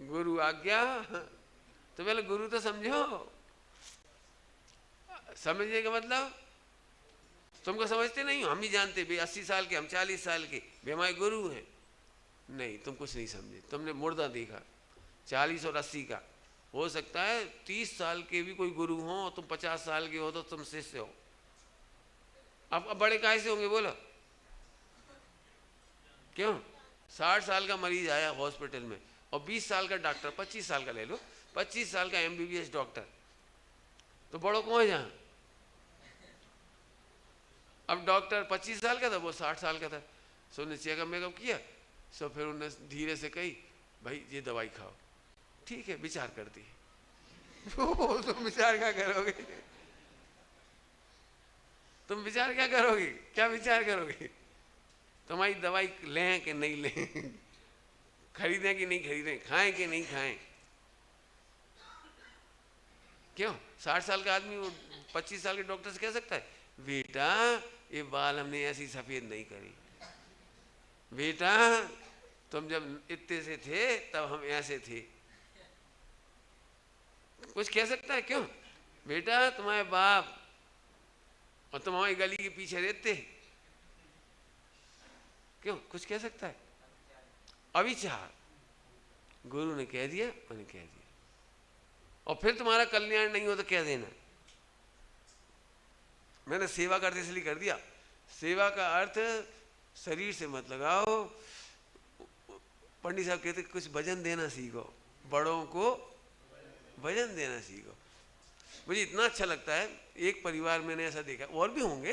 गुरु आज्ञा। तो पहले गुरु तो समझो। समझने का मतलब तुमको समझते नहीं हो, हम ही जानते भाई 80 साल के, हम 40 साल के, वे हमारे गुरु हैं। नहीं, तुम कुछ नहीं समझे, तुमने मुर्दा देखा 40 और 80 का। हो सकता है 30 साल के भी कोई गुरु हो और तुम 50 साल के हो तो तुम शिष्य हो। अब बड़े काहे से होंगे बोलो? क्यों? 60 साल का मरीज आया हॉस्पिटल में और 20 साल का डॉक्टर, 25 साल का ले लो, 25 साल का MBBS डॉक्टर, तो बड़ों कौन है जहाँ? अब डॉक्टर 25 साल का था, वो 60 साल का था। सो ने चेकअप मेकअप किया, सो फिर उन्होंने धीरे से कही भाई ये दवाई खाओ। ठीक है, विचार करती है। तुम विचार क्या करोगे? तुम विचार क्या करोगे? क्या विचार करोगे? तुम्हारी दवाई लें कि नहीं लें, खरीदें कि नहीं खरीदें, खाएं कि नहीं खाएं? क्यों? 60 साल का आदमी वो 25 साल के डॉक्टर से कह सकता है बेटा ये बाल हमने ऐसी सफेद नहीं करी, बेटा तुम जब इतने से थे तब हम ऐसे थे? कुछ कह सकता है? क्यों? बेटा तुम्हारे बाप और तुम हमारी गली के पीछे रहते, क्यों? कुछ कह सकता है? अविचार। गुरु ने कह दिया, मैंने कह दिया, और फिर तुम्हारा कल्याण नहीं हो तो कह देना मैंने सेवा करते इसलिए कर दिया। सेवा का अर्थ शरीर से मत लगाओ। पंडित साहब कहते कुछ भजन देना सीखो, बड़ों को भजन देना सीखो। मुझे इतना अच्छा लगता है, एक परिवार मैंने ऐसा देखा, और भी होंगे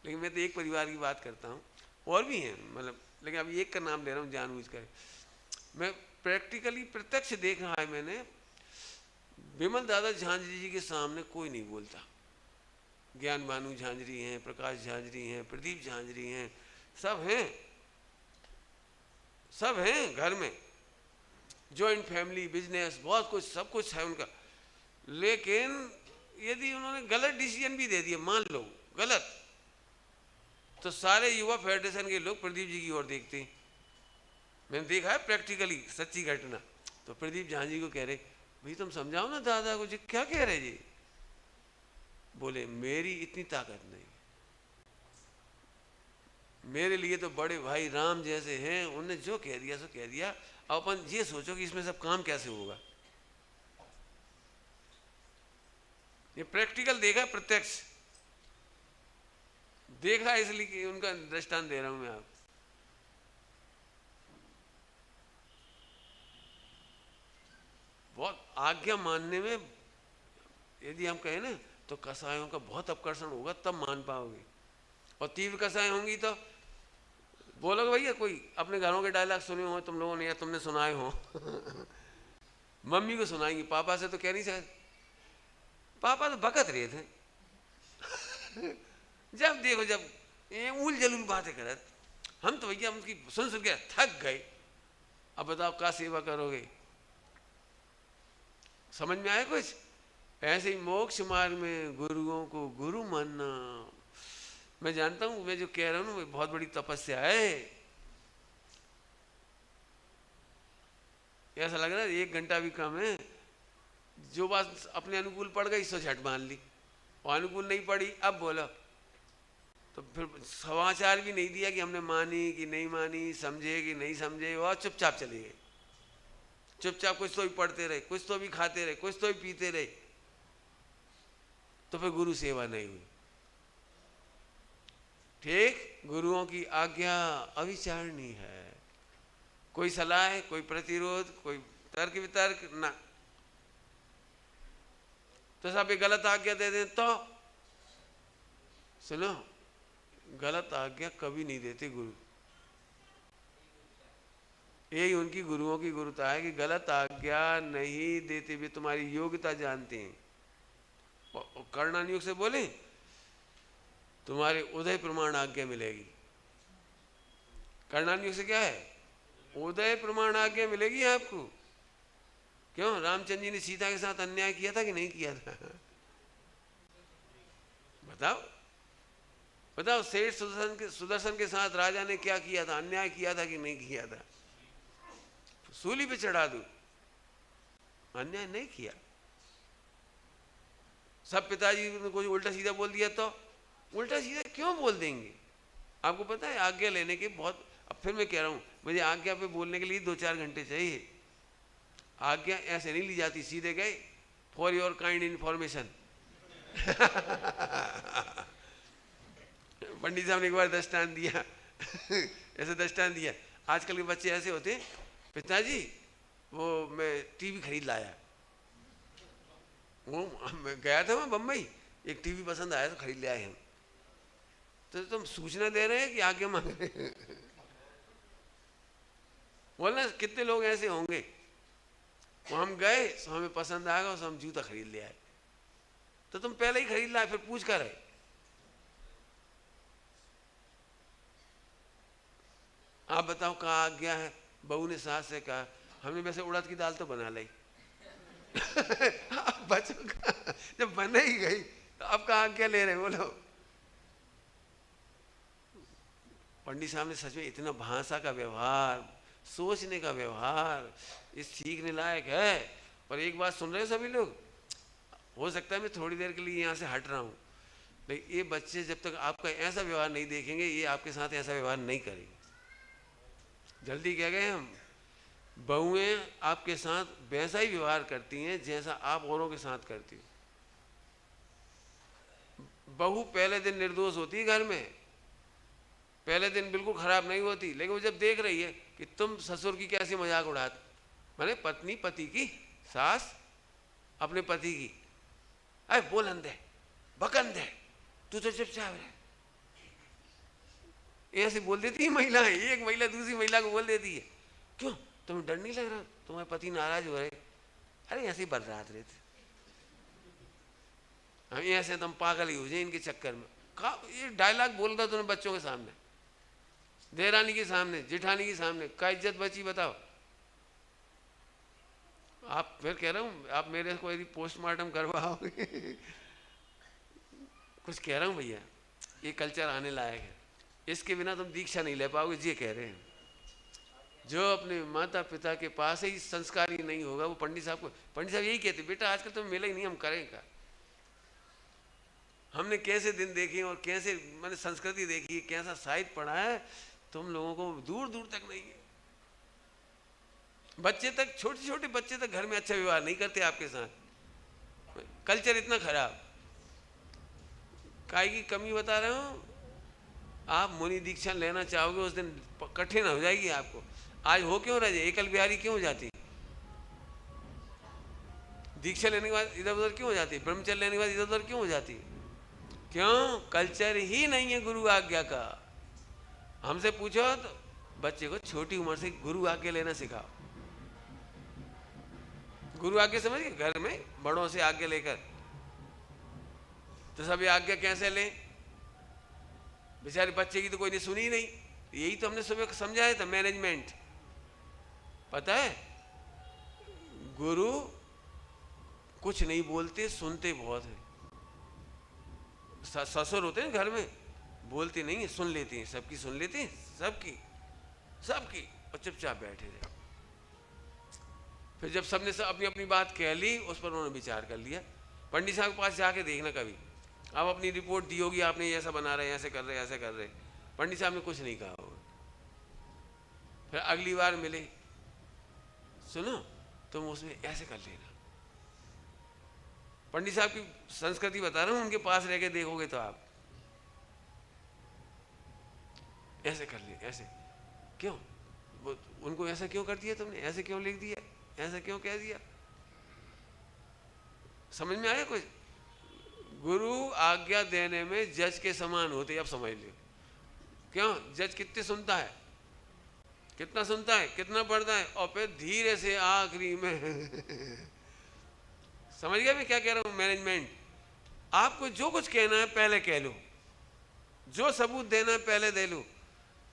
लेकिन मैं तो एक परिवार की बात करता हूँ, और भी हैं मतलब, लेकिन अभी एक का नाम ले रहा हूँ जानबूझकर। मैं प्रैक्टिकली प्रत्यक्ष देख रहा है मैंने, विमल दादा झांझरी जी के सामने कोई नहीं बोलता। ज्ञान भानु झांझरी हैं, प्रकाश झांझरी हैं, प्रदीप झांझरी हैं, सब हैं, सब हैं घर में, जॉइंट फैमिली, बिजनेस, बहुत कुछ, सब कुछ है उनका। लेकिन यदि उन्होंने गलत डिसीजन भी दे दिया, मान लो गलत, तो सारे युवा फेडरेशन के लोग प्रदीप जी की ओर देखते हैं। मैंने देखा है प्रैक्टिकली, सच्ची घटना। तो प्रदीप झांझरी को कह रहे, भाई तुम समझाओ ना दादा को जी, क्या कह रहे जी? बोले मेरी इतनी ताकत नहीं, मेरे लिए तो बड़े भाई राम जैसे हैं, उन्होंने जो कह दिया सो कह दिया। अब अपन ये सोचो कि इसमें सब काम कैसे होगा। ये प्रैक्टिकल देखा, प्रत्यक्ष देखा, इसलिए कि उनका दृष्टांत दे रहा हूं मैं आप। बहुत आज्ञा मानने में यदि हम कहें ना, तो कसायों का बहुत आकर्षण होगा, तब मान पाओगे। और तीव्र कसाय होंगी तो बोलोगे भैया, कोई अपने घरों के डायलॉग सुने हो तुम लोगों ने, या तुमने सुनाए हो मम्मी को सुनाएंगी, पापा से तो कह नहीं सकते, पापा तो बकत रहे थे जब देखो जब उल जलूल बातें करत, हम तो भैया उनकी सुन सुन के थक गए। अब बताओ क्या सेवा करोगे? समझ में आया कुछ? ऐसे ही मोक्ष मार्ग में गुरुओं को गुरु मानना, मैं जानता हूं, मैं जो कह रहा हूं ना, बहुत बड़ी तपस्या है। ऐसा लग रहा है 1 घंटा भी कम है। जो बात अपने अनुकूल पड़ गई सो झट मान ली, और अनुकूल नहीं पड़ी अब बोलो, तो फिर समाचार भी नहीं दिया कि हमने मानी कि नहीं मानी, समझे कि नहीं समझे, और चुपचाप चले गए। चुपचाप कुछ तो भी पढ़ते रहे, कुछ तो भी खाते रहे, कुछ तो भी पीते रहे, तो फिर गुरु सेवा नहीं हुई। ठीक, गुरुओं की आज्ञा अविचारणीय है। कोई सलाह, कोई प्रतिरोध, कोई तर्क वितर्क ना। तो सब गलत आज्ञा दे दें तो सुनो, गलत आज्ञा कभी नहीं देते गुरु। यही उनकी गुरुओं की गुरुता है कि गलत आज्ञा नहीं देते, वे तुम्हारी योग्यता जानते हैं। कर्णान योग से बोले तुम्हारे उदय प्रमाण आज्ञा मिलेगी। कर्णान योग से क्या है? उदय प्रमाण आज्ञा मिलेगी आपको। क्यों? रामचंद्र जी ने सीता के साथ अन्याय किया था कि नहीं किया था? बताओ बताओ, सेठ सुदर्शन के साथ राजा ने क्या किया था? अन्याय किया था कि नहीं किया था? सूली पे चढ़ा दूं, अन्याय नहीं किया। सब पिताजी ने कुछ उल्टा सीधा बोल दिया तो उल्टा सीधा क्यों बोल देंगे? आपको पता है आज्ञा लेने के बहुत, अब फिर मैं कह रहा हूं, मुझे आज्ञा पे बोलने के लिए 2-4 घंटे चाहिए। आज्ञा ऐसे नहीं ली जाती, सीधे गए फॉर योर काइंड इन्फॉर्मेशन पंडित साहब ने एक बार दृष्टांत दिया ऐसे दृष्टांत दिया, आजकल के बच्चे ऐसे होते, पिताजी वो मैं टीवी खरीद लाया, वो मैं गया था वहाँ बम्बई, एक टीवी पसंद आया तो खरीद ले आए हम। तो तुम सूचना दे रहे हैं कि आगे मांग रहे हैं बोलना कितने लोग ऐसे होंगे, वो हम गए तो हमें पसंद आएगा तो हम जूता खरीद ले आए, तो तुम पहले ही खरीद लाए, फिर पूछ कर रहे। आप बताओ कहाँ आज्ञा है? बहू ने सास से कहा, हमने वैसे उड़द की दाल तो बना ली बच्चों का जब बन ही गई तो अब कहाँ आज्ञा ले रहे बोलो? पंडित साहब ने सच में इतना भाषा का व्यवहार, सोचने का व्यवहार, ये सीखने लायक है। पर एक बात सुन रहे हो सभी लोग, हो सकता है मैं थोड़ी देर के लिए यहाँ से हट रहा हूँ, लेकिन ये बच्चे जब तक आपका ऐसा व्यवहार नहीं देखेंगे, ये आपके साथ ऐसा व्यवहार नहीं करेंगे। जल्दी कह गए हम, बहुएं आपके साथ वैसा ही व्यवहार करती हैं जैसा आप औरों के साथ करती हो। बहू पहले दिन निर्दोष होती है घर में, पहले दिन बिल्कुल खराब नहीं होती, लेकिन वो जब देख रही है कि तुम ससुर की कैसी मजाक उड़ाते, माने पत्नी पति की, सास अपने पति की, अरे बोलन दे, बकन दे, तू तो चुपचाप रहे, ऐसे बोल देती है महिलाएं। एक महिला दूसरी महिला को बोल देती है, क्यों तुम्हें डर नहीं लग रहा, तुम्हारे पति नाराज हो रहे? अरे ऐसे ही बर्रात रहे थे हम ऐसे तो हम पागल ही हो जाए इनके चक्कर में। ये डायलॉग बोल रहा तूने बच्चों के सामने, देरानी के सामने, जेठानी के सामने, क्या इज्जत बची बताओ। आप फिर कह रहा हूँ, आप मेरे को यदि पोस्टमार्टम करवाओगे कुछ कह रहा हूँ भैया, ये कल्चर आने लायक है, इसके बिना तुम दीक्षा नहीं ले पाओगे, ये कह रहे हैं। जो अपने माता पिता के पास ही संस्कारी नहीं होगा, वो पंडित साहब को, पंडित साहब यही कहते, बेटा आजकल तो मिला ही नहीं, हम करें क्या। हमने कैसे दिन देखे और कैसे मैंने संस्कृति देखी, कैसा साहित्य पढ़ा है, तुम लोगों को दूर दूर तक नहीं है। बच्चे तक, छोटे छोटे बच्चे तक घर में अच्छा व्यवहार नहीं करते आपके साथ। कल्चर इतना खराब, काय की कमी बता रहे हो। आप मुनि दीक्षा लेना चाहोगे उस दिन कठिन हो जाएगी आपको। आज हो क्यों रहे, एकल बिहारी क्यों हो जाती, दीक्षा लेने के बाद इधर उधर क्यों हो जाती, ब्रह्मचर्य लेने के बाद इधर उधर क्यों हो जाती, क्यों, कल्चर ही नहीं है गुरु आज्ञा का। हमसे पूछो तो बच्चे को छोटी उम्र से गुरु आज्ञा लेना सिखाओ। गुरु आज्ञा समझिए, घर में बड़ों से आज्ञा लेकर, तो सब ये आज्ञा कैसे लें, बेचारे बच्चे की तो कोई ने सुनी नहीं। यही तो हमने सुबह समझाया था, मैनेजमेंट। पता है गुरु कुछ नहीं बोलते, सुनते बहुत है। ससुर होते हैं घर में, बोलते नहीं है, सुन लेते हैं, सबकी सुन लेते हैं, सबकी सबकी, और चुपचाप बैठे रहे। फिर जब सबने सब अपनी अपनी बात कह ली, उस पर उन्होंने विचार कर लिया। पंडित साहब के पास जाके देखना कभी, आप अपनी रिपोर्ट दी होगी, आपने ऐसा बना रहे, ऐसे कर रहे, ऐसे कर रहे, पंडित साहब ने कुछ नहीं कहा होगा। फिर अगली बार मिले, सुनो तुम उसमें ऐसे कर लेना। पंडित साहब की संस्कृति बता रहा हूं, उनके पास रह के देखोगे तो आप ऐसे कर ले, ऐसे क्यों, वो उनको ऐसा क्यों कर दिया तुमने, ऐसे क्यों लिख दिया, ऐसा क्यों कह दिया। समझ में आया कुछ। गुरु आज्ञा देने में जज के समान होते, अब समझ लो। क्यों, जज कितने सुनता है, कितना सुनता है, कितना पढ़ता है, और फिर धीरे से आखिरी में समझ गया मैं क्या कह रहा हूं। मैनेजमेंट, आपको जो कुछ कहना है पहले कह लो, जो सबूत देना है पहले दे लो,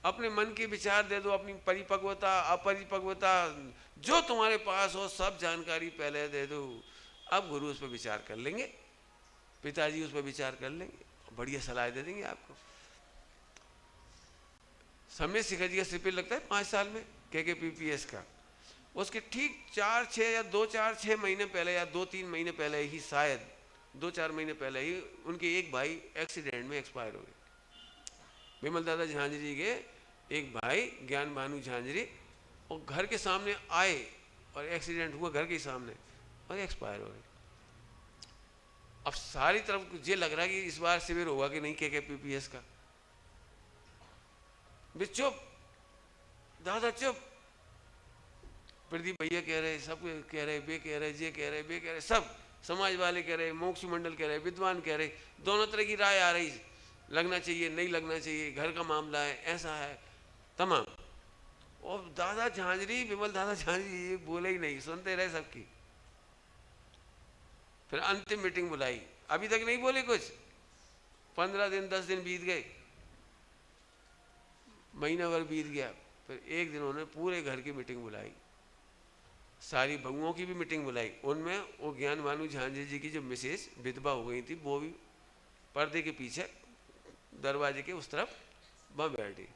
अपने मन के विचार दे दो, अपनी परिपक्वता अपरिपक्वता जो तुम्हारे पास हो सब जानकारी पहले दे दो। अब गुरु उस पर विचार कर लेंगे, पिताजी उस पर विचार कर लेंगे, बढ़िया सलाह दे देंगे आपको। समय शिखर जी का शिविर लगता है 5 साल में KKPPS का, उसके ठीक 4-6 या 2-4-6 महीने पहले या 2-3 महीने पहले ही, शायद 2-4 महीने पहले ही, उनके एक भाई एक्सीडेंट में एक्सपायर हो गए। विमल दादा झांझरी जी के एक भाई ज्ञान भानु झांझरी, और घर के सामने आए और एक्सीडेंट हुआ घर के सामने और एक्सपायर हो गए। अब सारी तरफ ये लग रहा है कि इस बार शिविर होगा कि नहीं KKPPS का। चुप दादा चुप, प्रदीप भैया कह रहे, सब कह रहे, बे कह रहे, जे कह रहे, बे कह रहे, सब समाज वाले कह रहे, मोक्ष मंडल कह रहे, विद्वान कह रहे, दोनों तरह की राय आ रही, लगना चाहिए नहीं लगना चाहिए, घर का मामला है, ऐसा है तमाम। और दादा झांझरी, विमल दादा झांझरी ये बोले ही नहीं, सुनते रहे सबकी। फिर अंतिम मीटिंग बुलाई, अभी तक नहीं बोले कुछ, 15 दिन 10 दिन बीत गए, महीना भर बीत गया। फिर एक दिन उन्होंने पूरे घर की मीटिंग बुलाई, सारी बहुओं की भी मीटिंग बुलाई। उनमें वो ज्ञान भानु झांझरी जी की जो मिसेज विधवा हो गई थी, वो भी पर्दे के पीछे दरवाजे के उस तरफ वहाँ बैठी,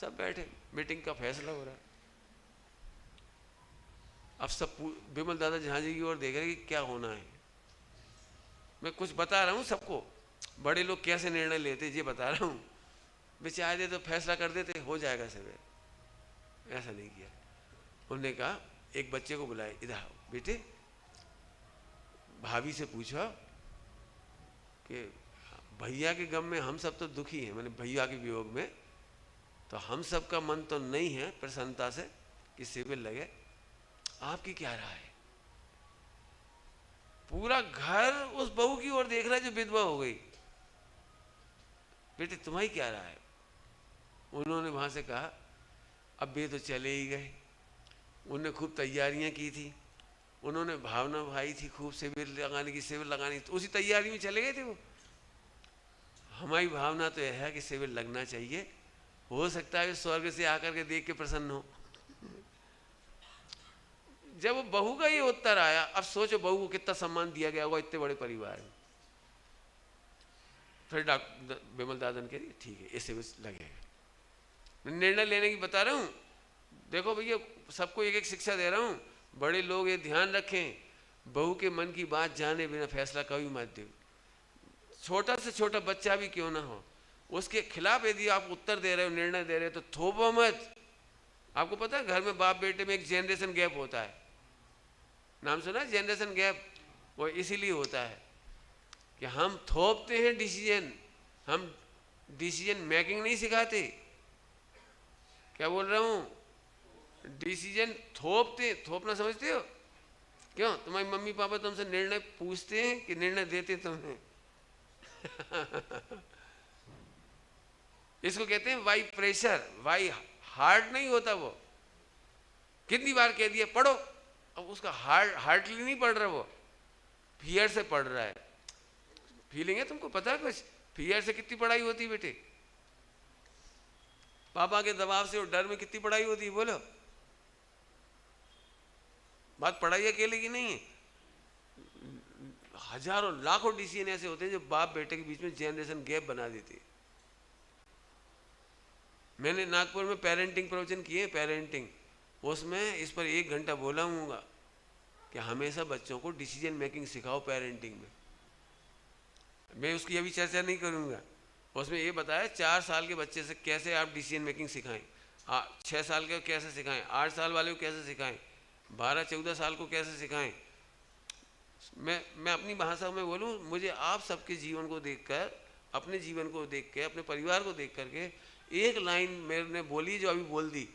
सब बैठे, मीटिंग का फैसला हो रहा है। अब सब विमल दादा झांझरी की ओर देख रहे कि क्या होना है। मैं कुछ बता रहा हूँ सबको, बड़े लोग कैसे निर्णय लेते ये बता रहा हूँ। बेचारे तो फैसला कर देते, हो जाएगा सब, ऐसा नहीं किया। उन्होंने कहा एक बच्चे को बुलाए, इधर आओ बेटे, भाभी से पूछो कि भैया के गम में हम सब तो दुखी हैं, मैंने भैया के वियोग में, तो हम सब का मन तो नहीं है प्रसन्नता से कि शिविर लगे, आपकी क्या राय है। पूरा घर उस बहू की ओर देख रहा है जो विधवा हो गई, बेटे तुम्हारी क्या राय है। उन्होंने वहां से कहा अब वे तो चले ही गए, उन्होंने खूब तैयारियां की थी, उन्होंने भावना भाई थी खूब शिविर लगाने की, शिविर लगाने की, तो उसी तैयारी में चले गए थे वो। हमारी भावना तो यह है कि शिविर लगना चाहिए, हो सकता है स्वर्ग से आकर के देख के प्रसन्न हो। जब बहू का ये उत्तर आया, अब सोचो बहू को कितना सम्मान दिया गया होगा इतने बड़े परिवार में। फिर डॉक्टर विमल दादा ने कह दिया ठीक है इससे बस लगेगा। निर्णय लेने की बता रहा हूँ, देखो भैया सबको एक एक शिक्षा दे रहा हूँ। बड़े लोग ये ध्यान रखें, बहू के मन की बात जाने बिना फैसला कभी मत दो। छोटा से छोटा बच्चा भी क्यों ना हो, उसके खिलाफ यदि आप उत्तर दे रहे हो, निर्णय दे रहे हो, तो थोपो मत। आपको पता है घर में बाप बेटे में एक जनरेशन गैप होता है, नाम सुना है जनरेशन गैप? वो इसीलिए होता है कि हम थोपते हैं डिसीजन, हम डिसीजन मेकिंग नहीं सिखाते। क्या बोल रहा हूँ? डिसीजन थोपते, थोपना समझते हो? क्यों तुम्हारी मम्मी पापा तुमसे निर्णय पूछते हैं कि निर्णय देते तुम्हें? इसको कहते हैं वाई प्रेशर, वाई हार्ड नहीं होता वो। कितनी बार कह दिया पढ़ो, अब उसका हार्डली नहीं पढ़ रहा, वो फियर से पढ़ रहा है। फीलिंग है तुमको पता है कुछ? फियर से कितनी पढ़ाई होती है बेटे? पापा के दबाव से और डर में कितनी पढ़ाई होती है बोलो? बात पढ़ाई अकेले की नहीं है, हजारों लाखों डिसीजन ऐसे होते हैं जो बाप बेटे के बीच में जनरेशन गैप बना देते। मैंने नागपुर में पेरेंटिंग प्रवचन किए, पेरेंटिंग, उसमें इस पर 1 घंटा बोला हूँगा कि हमेशा बच्चों को डिसीजन मेकिंग सिखाओ पेरेंटिंग में। मैं उसकी अभी चर्चा नहीं करूँगा। उसमें ये बताया 4 साल के बच्चे से कैसे आप डिसीजन मेकिंग सिखाएं, 6 साल के कैसे सिखाएं, 8 साल वाले को कैसे सिखाएं, 12-14 साल को कैसे सिखाएं। मैं अपनी भाषा में बोलूँ, मुझे आप सबके जीवन को देखकर, अपने जीवन को देख के, अपने परिवार को देख करके एक लाइन मैंने बोली जो अभी बोल दी,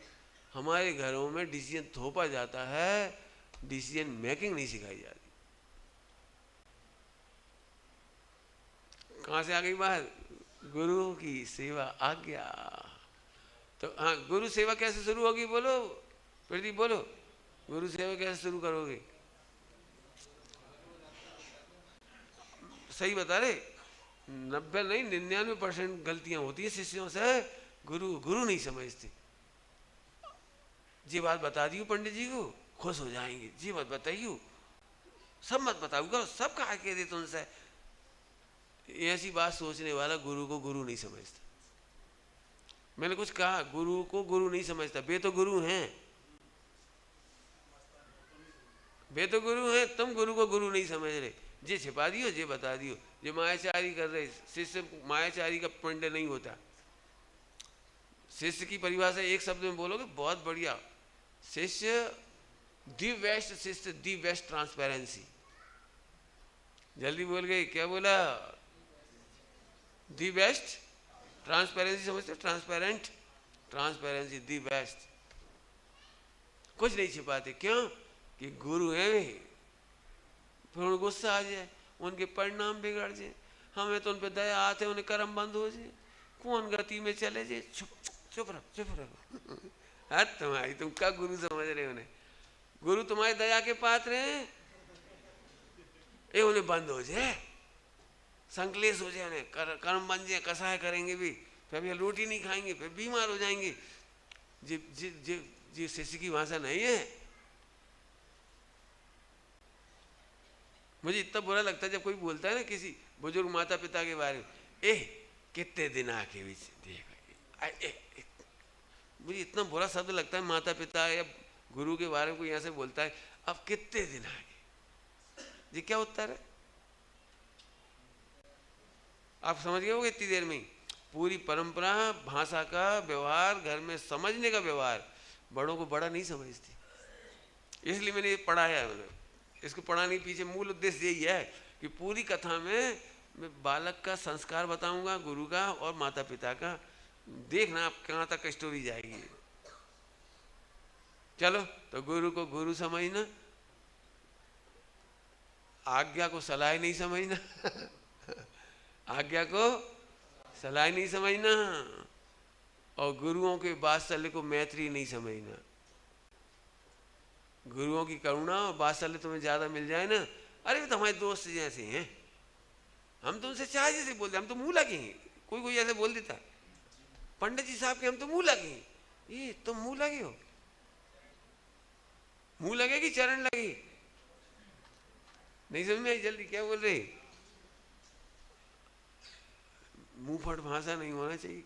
हमारे घरों में डिसीजन थोपा जाता है, डिसीजन मेकिंग नहीं सिखाई जाती। कहाँ से आ गई बात? गुरु की सेवा आज्ञा। तो हाँ, गुरु सेवा कैसे शुरू होगी बोलो प्रदीप, बोलो गुरु सेवा कैसे शुरू करोगे? सही बता रहे, 90 नहीं 99% गलतियां होती है शिष्यों से, गुरु नहीं समझते। जी बात बता दी पंडित जी को, खुश हो जाएंगे, जी बात बताइयो, सब मत बताऊंगा, सब कहा कह दे तुमसे। ऐसी बात सोचने वाला गुरु को गुरु नहीं समझता। मैंने कुछ कहा, गुरु को गुरु नहीं समझता, वे तो गुरु हैं, वे तो गुरु हैं, तुम गुरु को गुरु नहीं समझ रहे। जे छिपा दियो, जे बता दियो, जे मायाचारी कर रहे। शिष्य मायाचारी का पिंड नहीं होता। शिष्य की परिभाषा एक शब्द में बोलोगे बहुत बढ़िया, शिष्य दी बेस्ट, शिष्य दी बेस्ट ट्रांसपेरेंसी। जल्दी बोल गए, क्या बोला? दी बेस्ट ट्रांसपेरेंसी, समझते? Transparent, transparency, the best. कुछ नहीं छिपाते, क्यों? कि गुरु है वे। फिर उन्हें गुस्सा आ जाए, उनके परिणाम बिगड़ जाए, हमें तो उन पर दया आते, उन्हें कर्म बंद हो जाए, कौन गति में चले जाए। चुप रहो, चुप रहो। हाँ तुम्हारी, तुम क्या गुरु समझ रहे हो उन्हें? गुरु तुम्हारी दया के पात्र हैं, ये उन्हें बंद हो जाए, संकलेश हो जाए, उन्हें कर्म बन जाए, कसाय करेंगे भी, फिर भी रोटी नहीं खाएंगे, फिर बीमार हो जाएंगे। जी शिष्य की भाषा नहीं है। मुझे इतना बुरा लगता है जब कोई बोलता है ना किसी बुजुर्ग माता पिता के बारे में, कितने दिन आके बीच देखो, मुझे इतना बुरा शब्द लगता है। माता पिता या गुरु के बारे में कोई यहाँ से बोलता है, अब कितने दिन आगे, जी क्या उत्तर है? आप समझ गए होगे इतनी देर में ही। पूरी परंपरा, भाषा का व्यवहार, घर में समझने का व्यवहार बड़ों को बड़ा नहीं समझती। इसलिए मैंने ये पढ़ाया है। इसको पढ़ाने के पीछे मूल उद्देश्य यही है कि पूरी कथा में मैं बालक का संस्कार बताऊंगा, गुरु का और माता पिता का। देखना आप कहाँ तक स्टोरी जाएगी। चलो, तो गुरु को गुरु समझना, आज्ञा को सलाह नहीं समझना। आज्ञा को सलाह नहीं समझना, और गुरुओं के वात्सल्य को मैत्री नहीं समझना। गुरुओं की करुणा और वात्सल्य तुम्हें ज़्यादा मिल जाए ना, अरे तो हमारे दोस्त जैसे हैं, हम तुमसे चाहे जैसे बोलते, हम तो मुँह लगे हैं। कोई कोई ऐसे बोल देता है, पंडित जी साहब के हम तो मुँह लगे हैं। ये तुम मुँह लगे हो? मुँह लगे कि चरण लगे? नहीं समझ में आई? जल्दी क्या बोल रहे? मुंह फट भाषा नहीं होना चाहिए।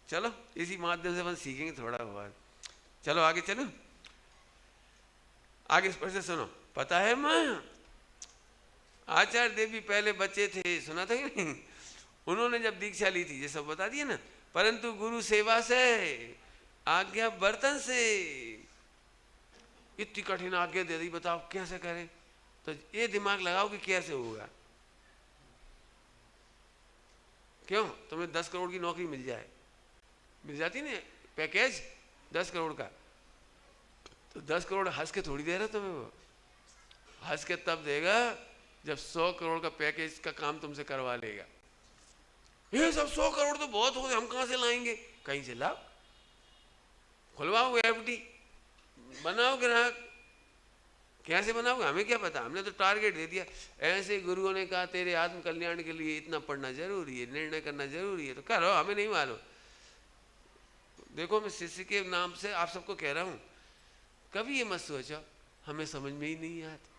चलो इसी माध्यम से अपन सीखेंगे थोड़ा बहुत। चलो आगे चलो, आगे स्पष्ट सुनो। पता है माँ, आचार्य देवी पहले बच्चे थे, सुना था कि नहीं? उन्होंने जब दीक्षा ली थी, ये सब बता दिया ना, परंतु गुरु सेवा से, आज्ञा बर्तन से, इतनी कठिन आज्ञा दे दी, बताओ कैसे करें? तो ये दिमाग लगाओ कि कैसे होगा। क्यों? तुम्हें 10 करोड़ की नौकरी मिल जाए, मिल जाती ना पैकेज 10 करोड़ का, तो 10 करोड़ हंस के थोड़ी दे रहा तुम्हें। वो हंस के तब देगा जब 100 करोड़ का पैकेज का काम तुमसे करवा लेगा। ये सब 100 करोड़ तो बहुत हो गए, हम कहाँ से लाएंगे? कहीं से लाओ, खुलवाओ एफडी, बनाओ ग्राहक। कैसे बनाओगे हमें क्या पता, हमने तो टारगेट दे दिया। ऐसे गुरुओं ने कहा तेरे आत्म कल्याण के लिए इतना पढ़ना जरूरी है, निर्णय करना जरूरी है, तो करो, हमें नहीं मालूम। देखो मैं शिष्य के नाम से आप सबको कह रहा हूं, कभी ये मत सोचो हमें समझ में ही नहीं आता।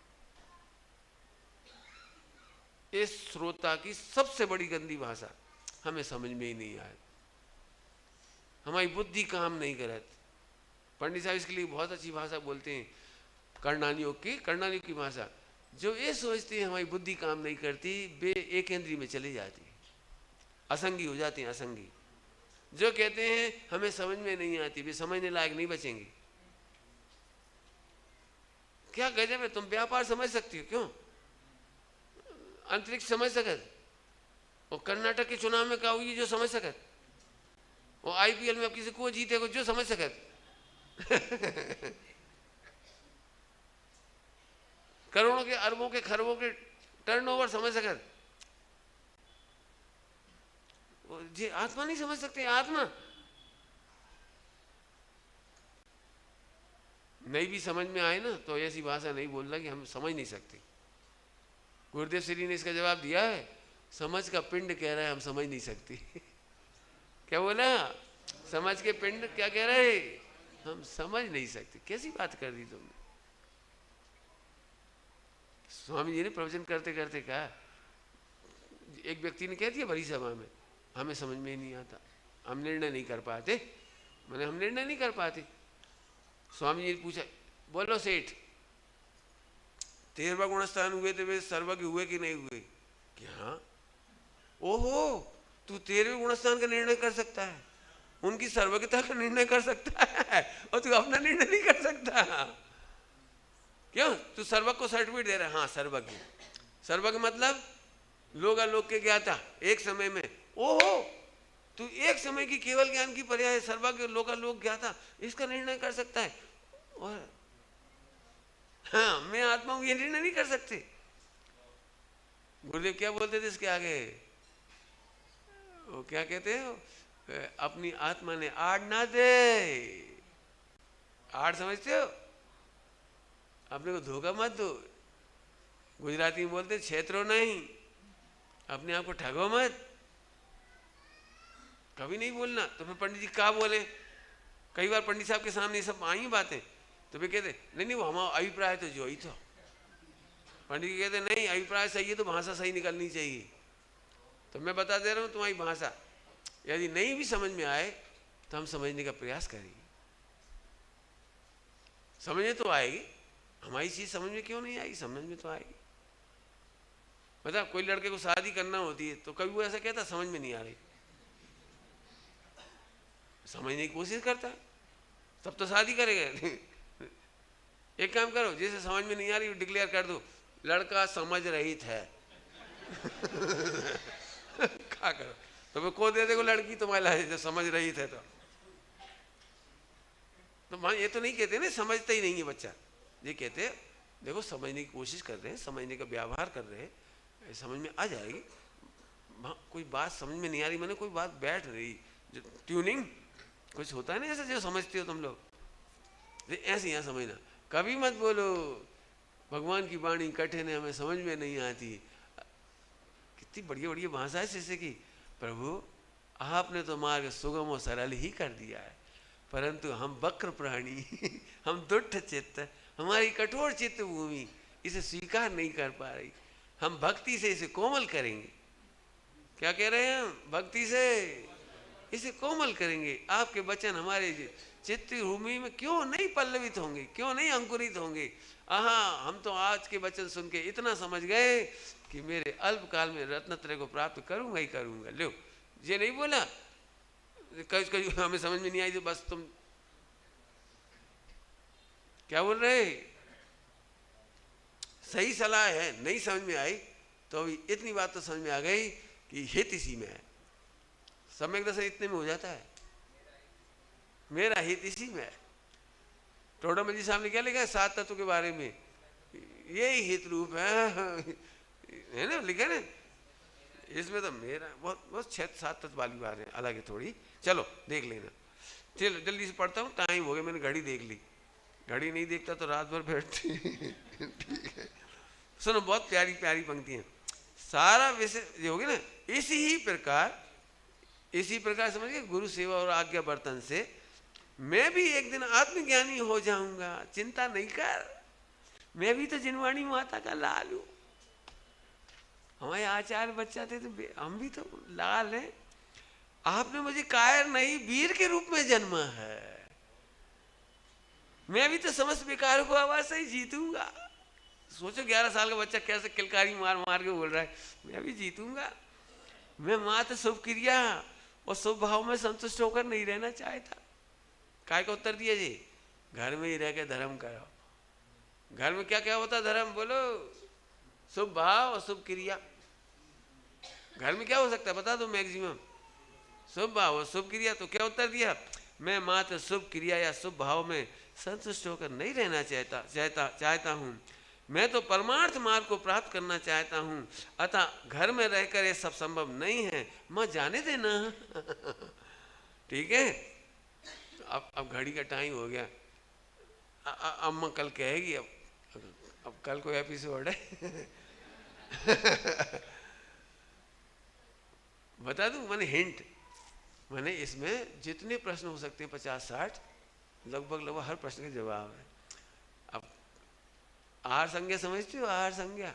इस श्रोता की सबसे बड़ी गंदी भाषा, हमें समझ में ही नहीं आया, हमारी बुद्धि काम नहीं करती। पंडित साहब इसके लिए बहुत अच्छी भाषा बोलते हैं, कर्णानियोग की भाषा। जो ये सोचते हैं हमारी बुद्धि काम नहीं करती, वे एक इंद्रिय में चली जाती है, असंगी हो जाती हैं, असंगी। जो कहते हैं हमें समझ में नहीं आती, वे समझने लायक नहीं बचेंगे। क्या गजब है, तुम व्यापार समझ सकती हो, क्यों अंतरिक्ष समझ सकत, और कर्नाटक के चुनाव में क्या हुई जो समझ सकत, और आईपीएल में अब किसी को जीते को जो समझ सकत। करोड़ों के, अरबों के, खरबों के टर्नओवर समझ सकत, जी आत्मा नहीं समझ सकते। आत्मा नहीं भी समझ में आए ना, तो ऐसी भाषा नहीं बोलना कि हम समझ नहीं सकते। गुरुदेव श्री ने इसका जवाब दिया है, समझ का पिंड कह रहा है हम समझ नहीं सकते। क्या बोला? समझ के पिंड क्या कह रहे, हम समझ नहीं सकते। कैसी बात कर दी तुमने? स्वामी जी ने प्रवचन करते करते कहा, एक व्यक्ति ने कह दिया बड़ी सभा में, हमें समझ में ही नहीं आता, हम निर्णय नहीं कर पाते। मैंने हम निर्णय नहीं कर पाते। स्वामी जी ने पूछा, बोलो सेठ 13वां गुणस्थान हुए थे, वे सर्वज्ञ हुए कि नहीं हुए? क्या? ओहो, तू 13वें गुणस्थान का निर्णय कर सकता है, उनकी सर्वज्ञता का निर्णय कर सकता है, और तू अपना निर्णय नहीं कर सकता। क्यों? तू सर्वज्ञ को सर्टिफिकेट दे रहा है। हाँ सर्वज्ञ, सर्वज्ञ मतलब लोक के ज्ञाता एक समय में। ओहो, तू एक समय की केवल ज्ञान की पर्याय सर्वज्ञ लोक ज्ञाता, इसका निर्णय कर सकता है। और हाँ मैं आत्मा हूं, ये निर्णय नहीं कर सकते। गुरुदेव क्या बोलते थे इसके आगे, वो क्या कहते हैं, अपनी आत्मा ने आड़ ना दे। आड़ समझते हो? अपने को धोखा मत दो। गुजराती में बोलते क्षेत्रो नहीं, अपने आप को ठगो मत, कभी नहीं बोलना। तो फिर पंडित जी क्या बोले, कई बार पंडित साहब के सामने सब आई बातें, तो वे कहते नहीं वो हमारा अभिप्राय तो जो ही था। पंडित जी कहते नहीं अभिप्राय सही है तो भाषा सही निकलनी चाहिए। तो मैं बता दे रहा हूँ तुम्हारी भाषा यदि नहीं भी समझ में आए तो हम समझने का प्रयास करेंगे, समझ में तो आएगी। हमारी चीज समझ में क्यों नहीं आएगी, समझ में तो आएगी। मतलब कोई लड़के को शादी करना होती है तो कभी वो ऐसा कहता समझ में नहीं आ रही, समझने की कोशिश करता है, तब तो शादी करेगा। एक काम करो, जैसे समझ में नहीं आ रही डिक्लेयर कर दो लड़का समझ रहित है। क्या करो, तो मैं को दे देखो लड़की तुम्हारे जो समझ रही थे। तो ये तो नहीं कहते ना समझता ही नहीं है बच्चा, ये कहते देखो समझने की कोशिश कर रहे हैं, समझने का व्यवहार कर रहे हैं, समझ में आ जाएगी। कोई बात समझ में नहीं आ रही, मैंने कोई बात बैठ रही, जो ट्यूनिंग कुछ होता है ना ऐसा जो समझते हो तुम लोग, ऐसे यहाँ समझना। कभी मत बोलो भगवान की वाणी कठिन है, हमें समझ में नहीं आती। कितनी बढ़िया बढ़िया भाषा है शिष्य की। प्रभु आपने तो मार्ग सुगम और सरल ही कर दिया है, परंतु हम वक्र प्राणी हम दुष्ट चित्त, हमारी कठोर चित्त भूमि इसे स्वीकार नहीं कर पा रही। हम भक्ति से इसे कोमल करेंगे। क्या कह रहे हैं? हम भक्ति से इसे कोमल करेंगे। आपके वचन हमारे चित्त भूमि में क्यों नहीं पल्लवित होंगे, क्यों नहीं अंकुरित होंगे? हम तो आज के वचन सुन के इतना समझ गए कि मेरे अल्पकाल में रत्नत्रय को प्राप्त करूंगा ही करूंगा। लो, ये नहीं बोला कभी कभी हमें समझ में नहीं आई तो बस तुम क्या बोल रहे? सही सलाह है, नहीं समझ में आई तो अभी इतनी बात तो समझ में आ गई कि हित इसी में है। सम्यक दर्शन इतने में हो जाता है, मेरा हित इसी में है। टोडामल जी साहब ने क्या लिखा है 7 तत्व के बारे में? यही हित रूप है ना, लिखा ना। इसमें तो मेरा बहुत बहुत 6-7 तत्व वाली बात है, अलग है थोड़ी। चलो देख लेना। चलो जल्दी से पढ़ता हूँ, टाइम हो गया, मैंने घड़ी देख ली। घड़ी नहीं देखता तो रात भर बैठती ठीक है, सुनो बहुत प्यारी प्यारी पंक्तियां। सारा विषय ये होगी ना, इसी प्रकार समझ गए, गुरु सेवा और आज्ञा बर्तन से मैं भी एक दिन आत्मज्ञानी हो जाऊंगा, चिंता नहीं कर। मैं भी तो जिनवाणी माता का लाल हूं। हमारे आचार्य बच्चा थे तो हम भी तो लाल हैं। आपने मुझे कायर नहीं वीर के रूप में जन्मा है। मैं भी तो समस्त विकारों को आवाज से ही जीतूंगा। सोचो 11 साल का बच्चा कैसे किलकारी मार मार के बोल रहा है मैं भी जीतूंगा। मैं मात्र शुभ क्रिया और शुभ भाव में संतुष्ट होकर नहीं रहना चाहता। काय का उत्तर दिया जी? घर में ही रह के धर्म करो। घर में क्या क्या होता धर्म? बोलो, शुभ भाव और शुभ क्रिया। घर में क्या हो सकता है बता दो? मैक्सिमम शुभ भाव और शुभ क्रिया। तो क्या उत्तर दिया? मैं मात्र शुभ क्रिया या शुभ भाव में संतुष्ट होकर नहीं रहना चाहता हूँ। मैं तो परमार्थ मार्ग को प्राप्त करना चाहता हूँ, अतः घर में रहकर ये सब संभव नहीं है। मैं जाने देना ठीक है। अब घड़ी का टाइम हो गया। अम्मा कल कहेगी अब कल कोई एपिसोड है बता दूं मैंने हिंट, मैंने इसमें जितने प्रश्न हो सकते हैं 50-60 लगभग हर प्रश्न का जवाब है। अब आहार संज्ञा समझते हो? आहार संज्ञा,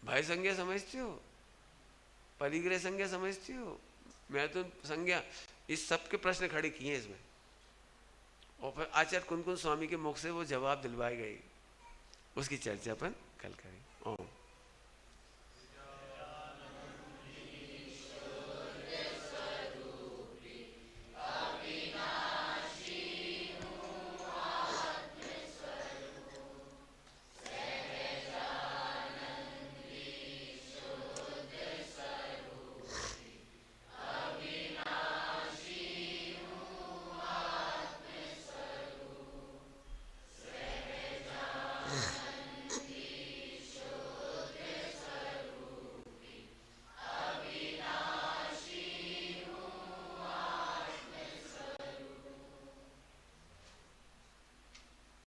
भय संज्ञा समझते हो? परिग्रह संज्ञा समझते हो? मैथुन संज्ञा, इस सब के प्रश्न खड़े किए हैं इसमें। और फिर आचार्य कुंदकुंज स्वामी के मुख से वो जवाब दिलवाई गई। उसकी चर्चा अपन कल करें। ओम।